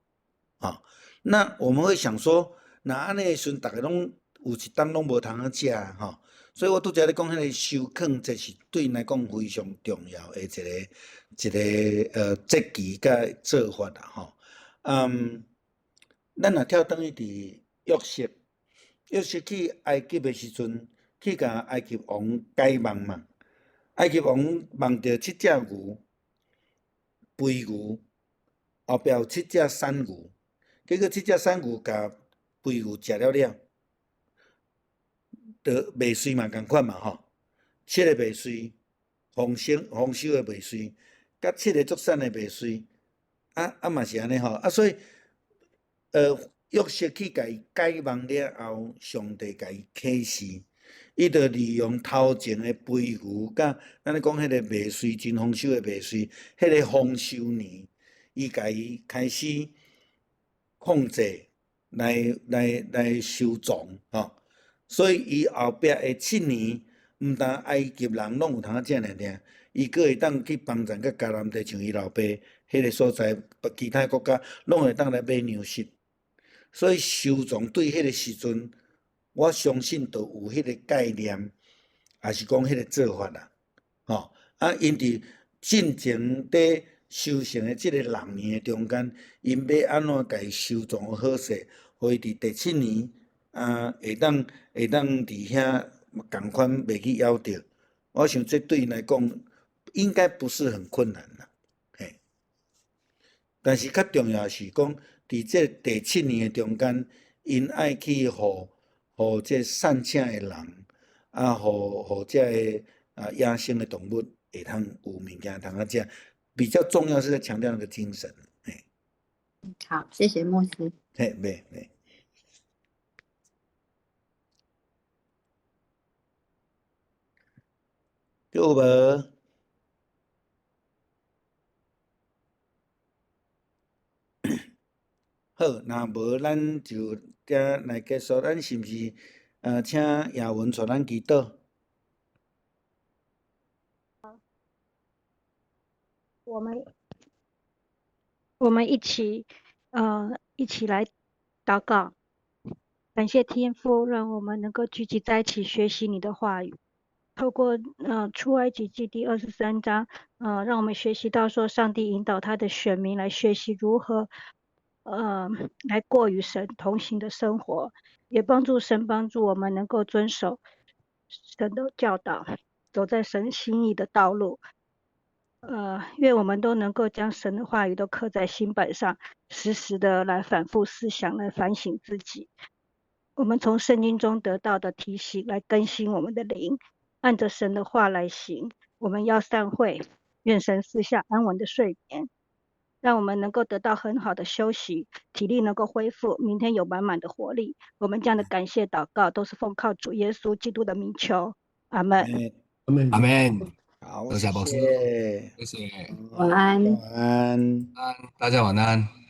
啊。那我们会想说，那安尼时阵大家拢有一当拢无通好食哈，所以我拄则咧讲迄个收垦，这是对因来讲非常重要的一个节期甲做法啦吼。咱若跳转去伫约瑟去埃及的时阵，去甲埃及王解梦嘛。埃及王梦到7只牛、肥牛，后壁有7只山牛，结果7只山牛甲肥牛食了了，就未遂嘛，共款嘛吼。7个未遂，丰收的未遂，甲7个足产的未遂，嘛是安尼吼。所以约瑟去甲伊解梦了后，上帝甲伊启示，伊就利用头前的肥牛，甲咱咧讲迄个未遂真丰收的未遂，迄个丰收年，伊甲伊开始控制来收藏吼。所以伊后壁的7年，毋但埃及人拢有通食尔，伊阁会当去帮助甲迦南地，像伊老爸迄个所在，其他国家拢会当来买粮食。所以收藏对迄个时阵，我相信都有迄个概念，也是讲迄个做法啦，吼。因伫进前伫修行的即个6年的中间，因要安怎家收藏好势，互伊伫第7年会当伫遐共款袂去夭着。我想这对因来讲，应该不是很困难啦，嘿。但是较重要是讲，伫这第7年的中间，因爱去互这善请的人，互这个野生的动物会通有物件通食。比较重要是在强调那个精神，嘿。好，谢谢牧师。嘿，袂。有无？好，若无咱就遮来结束，咱是毋是请亚文带咱祈祷？我们一起来祷告，感谢天父，让我们能够聚集在一起学习你的话语。透过出埃及记第23章，让我们学习到说，上帝引导他的选民来学习如何来过与神同行的生活，也帮助我们能够遵守神的教导，走在神心意的道路。愿我们都能够将神的话语都刻在心板上，时时的来反复思想，来反省自己。我们从圣经中得到的提醒来更新我们的灵，按着神的话来行。我们要散会，愿神赐下安稳的睡眠，让我们能够得到很好的休息，体力能够恢复，明天有满满的活力。我们这样的感谢祷告都是奉靠主耶稣基督的名求，阿门。阿门。好，多谢牧师，谢谢。谢谢。晚安。晚安。大家晚安。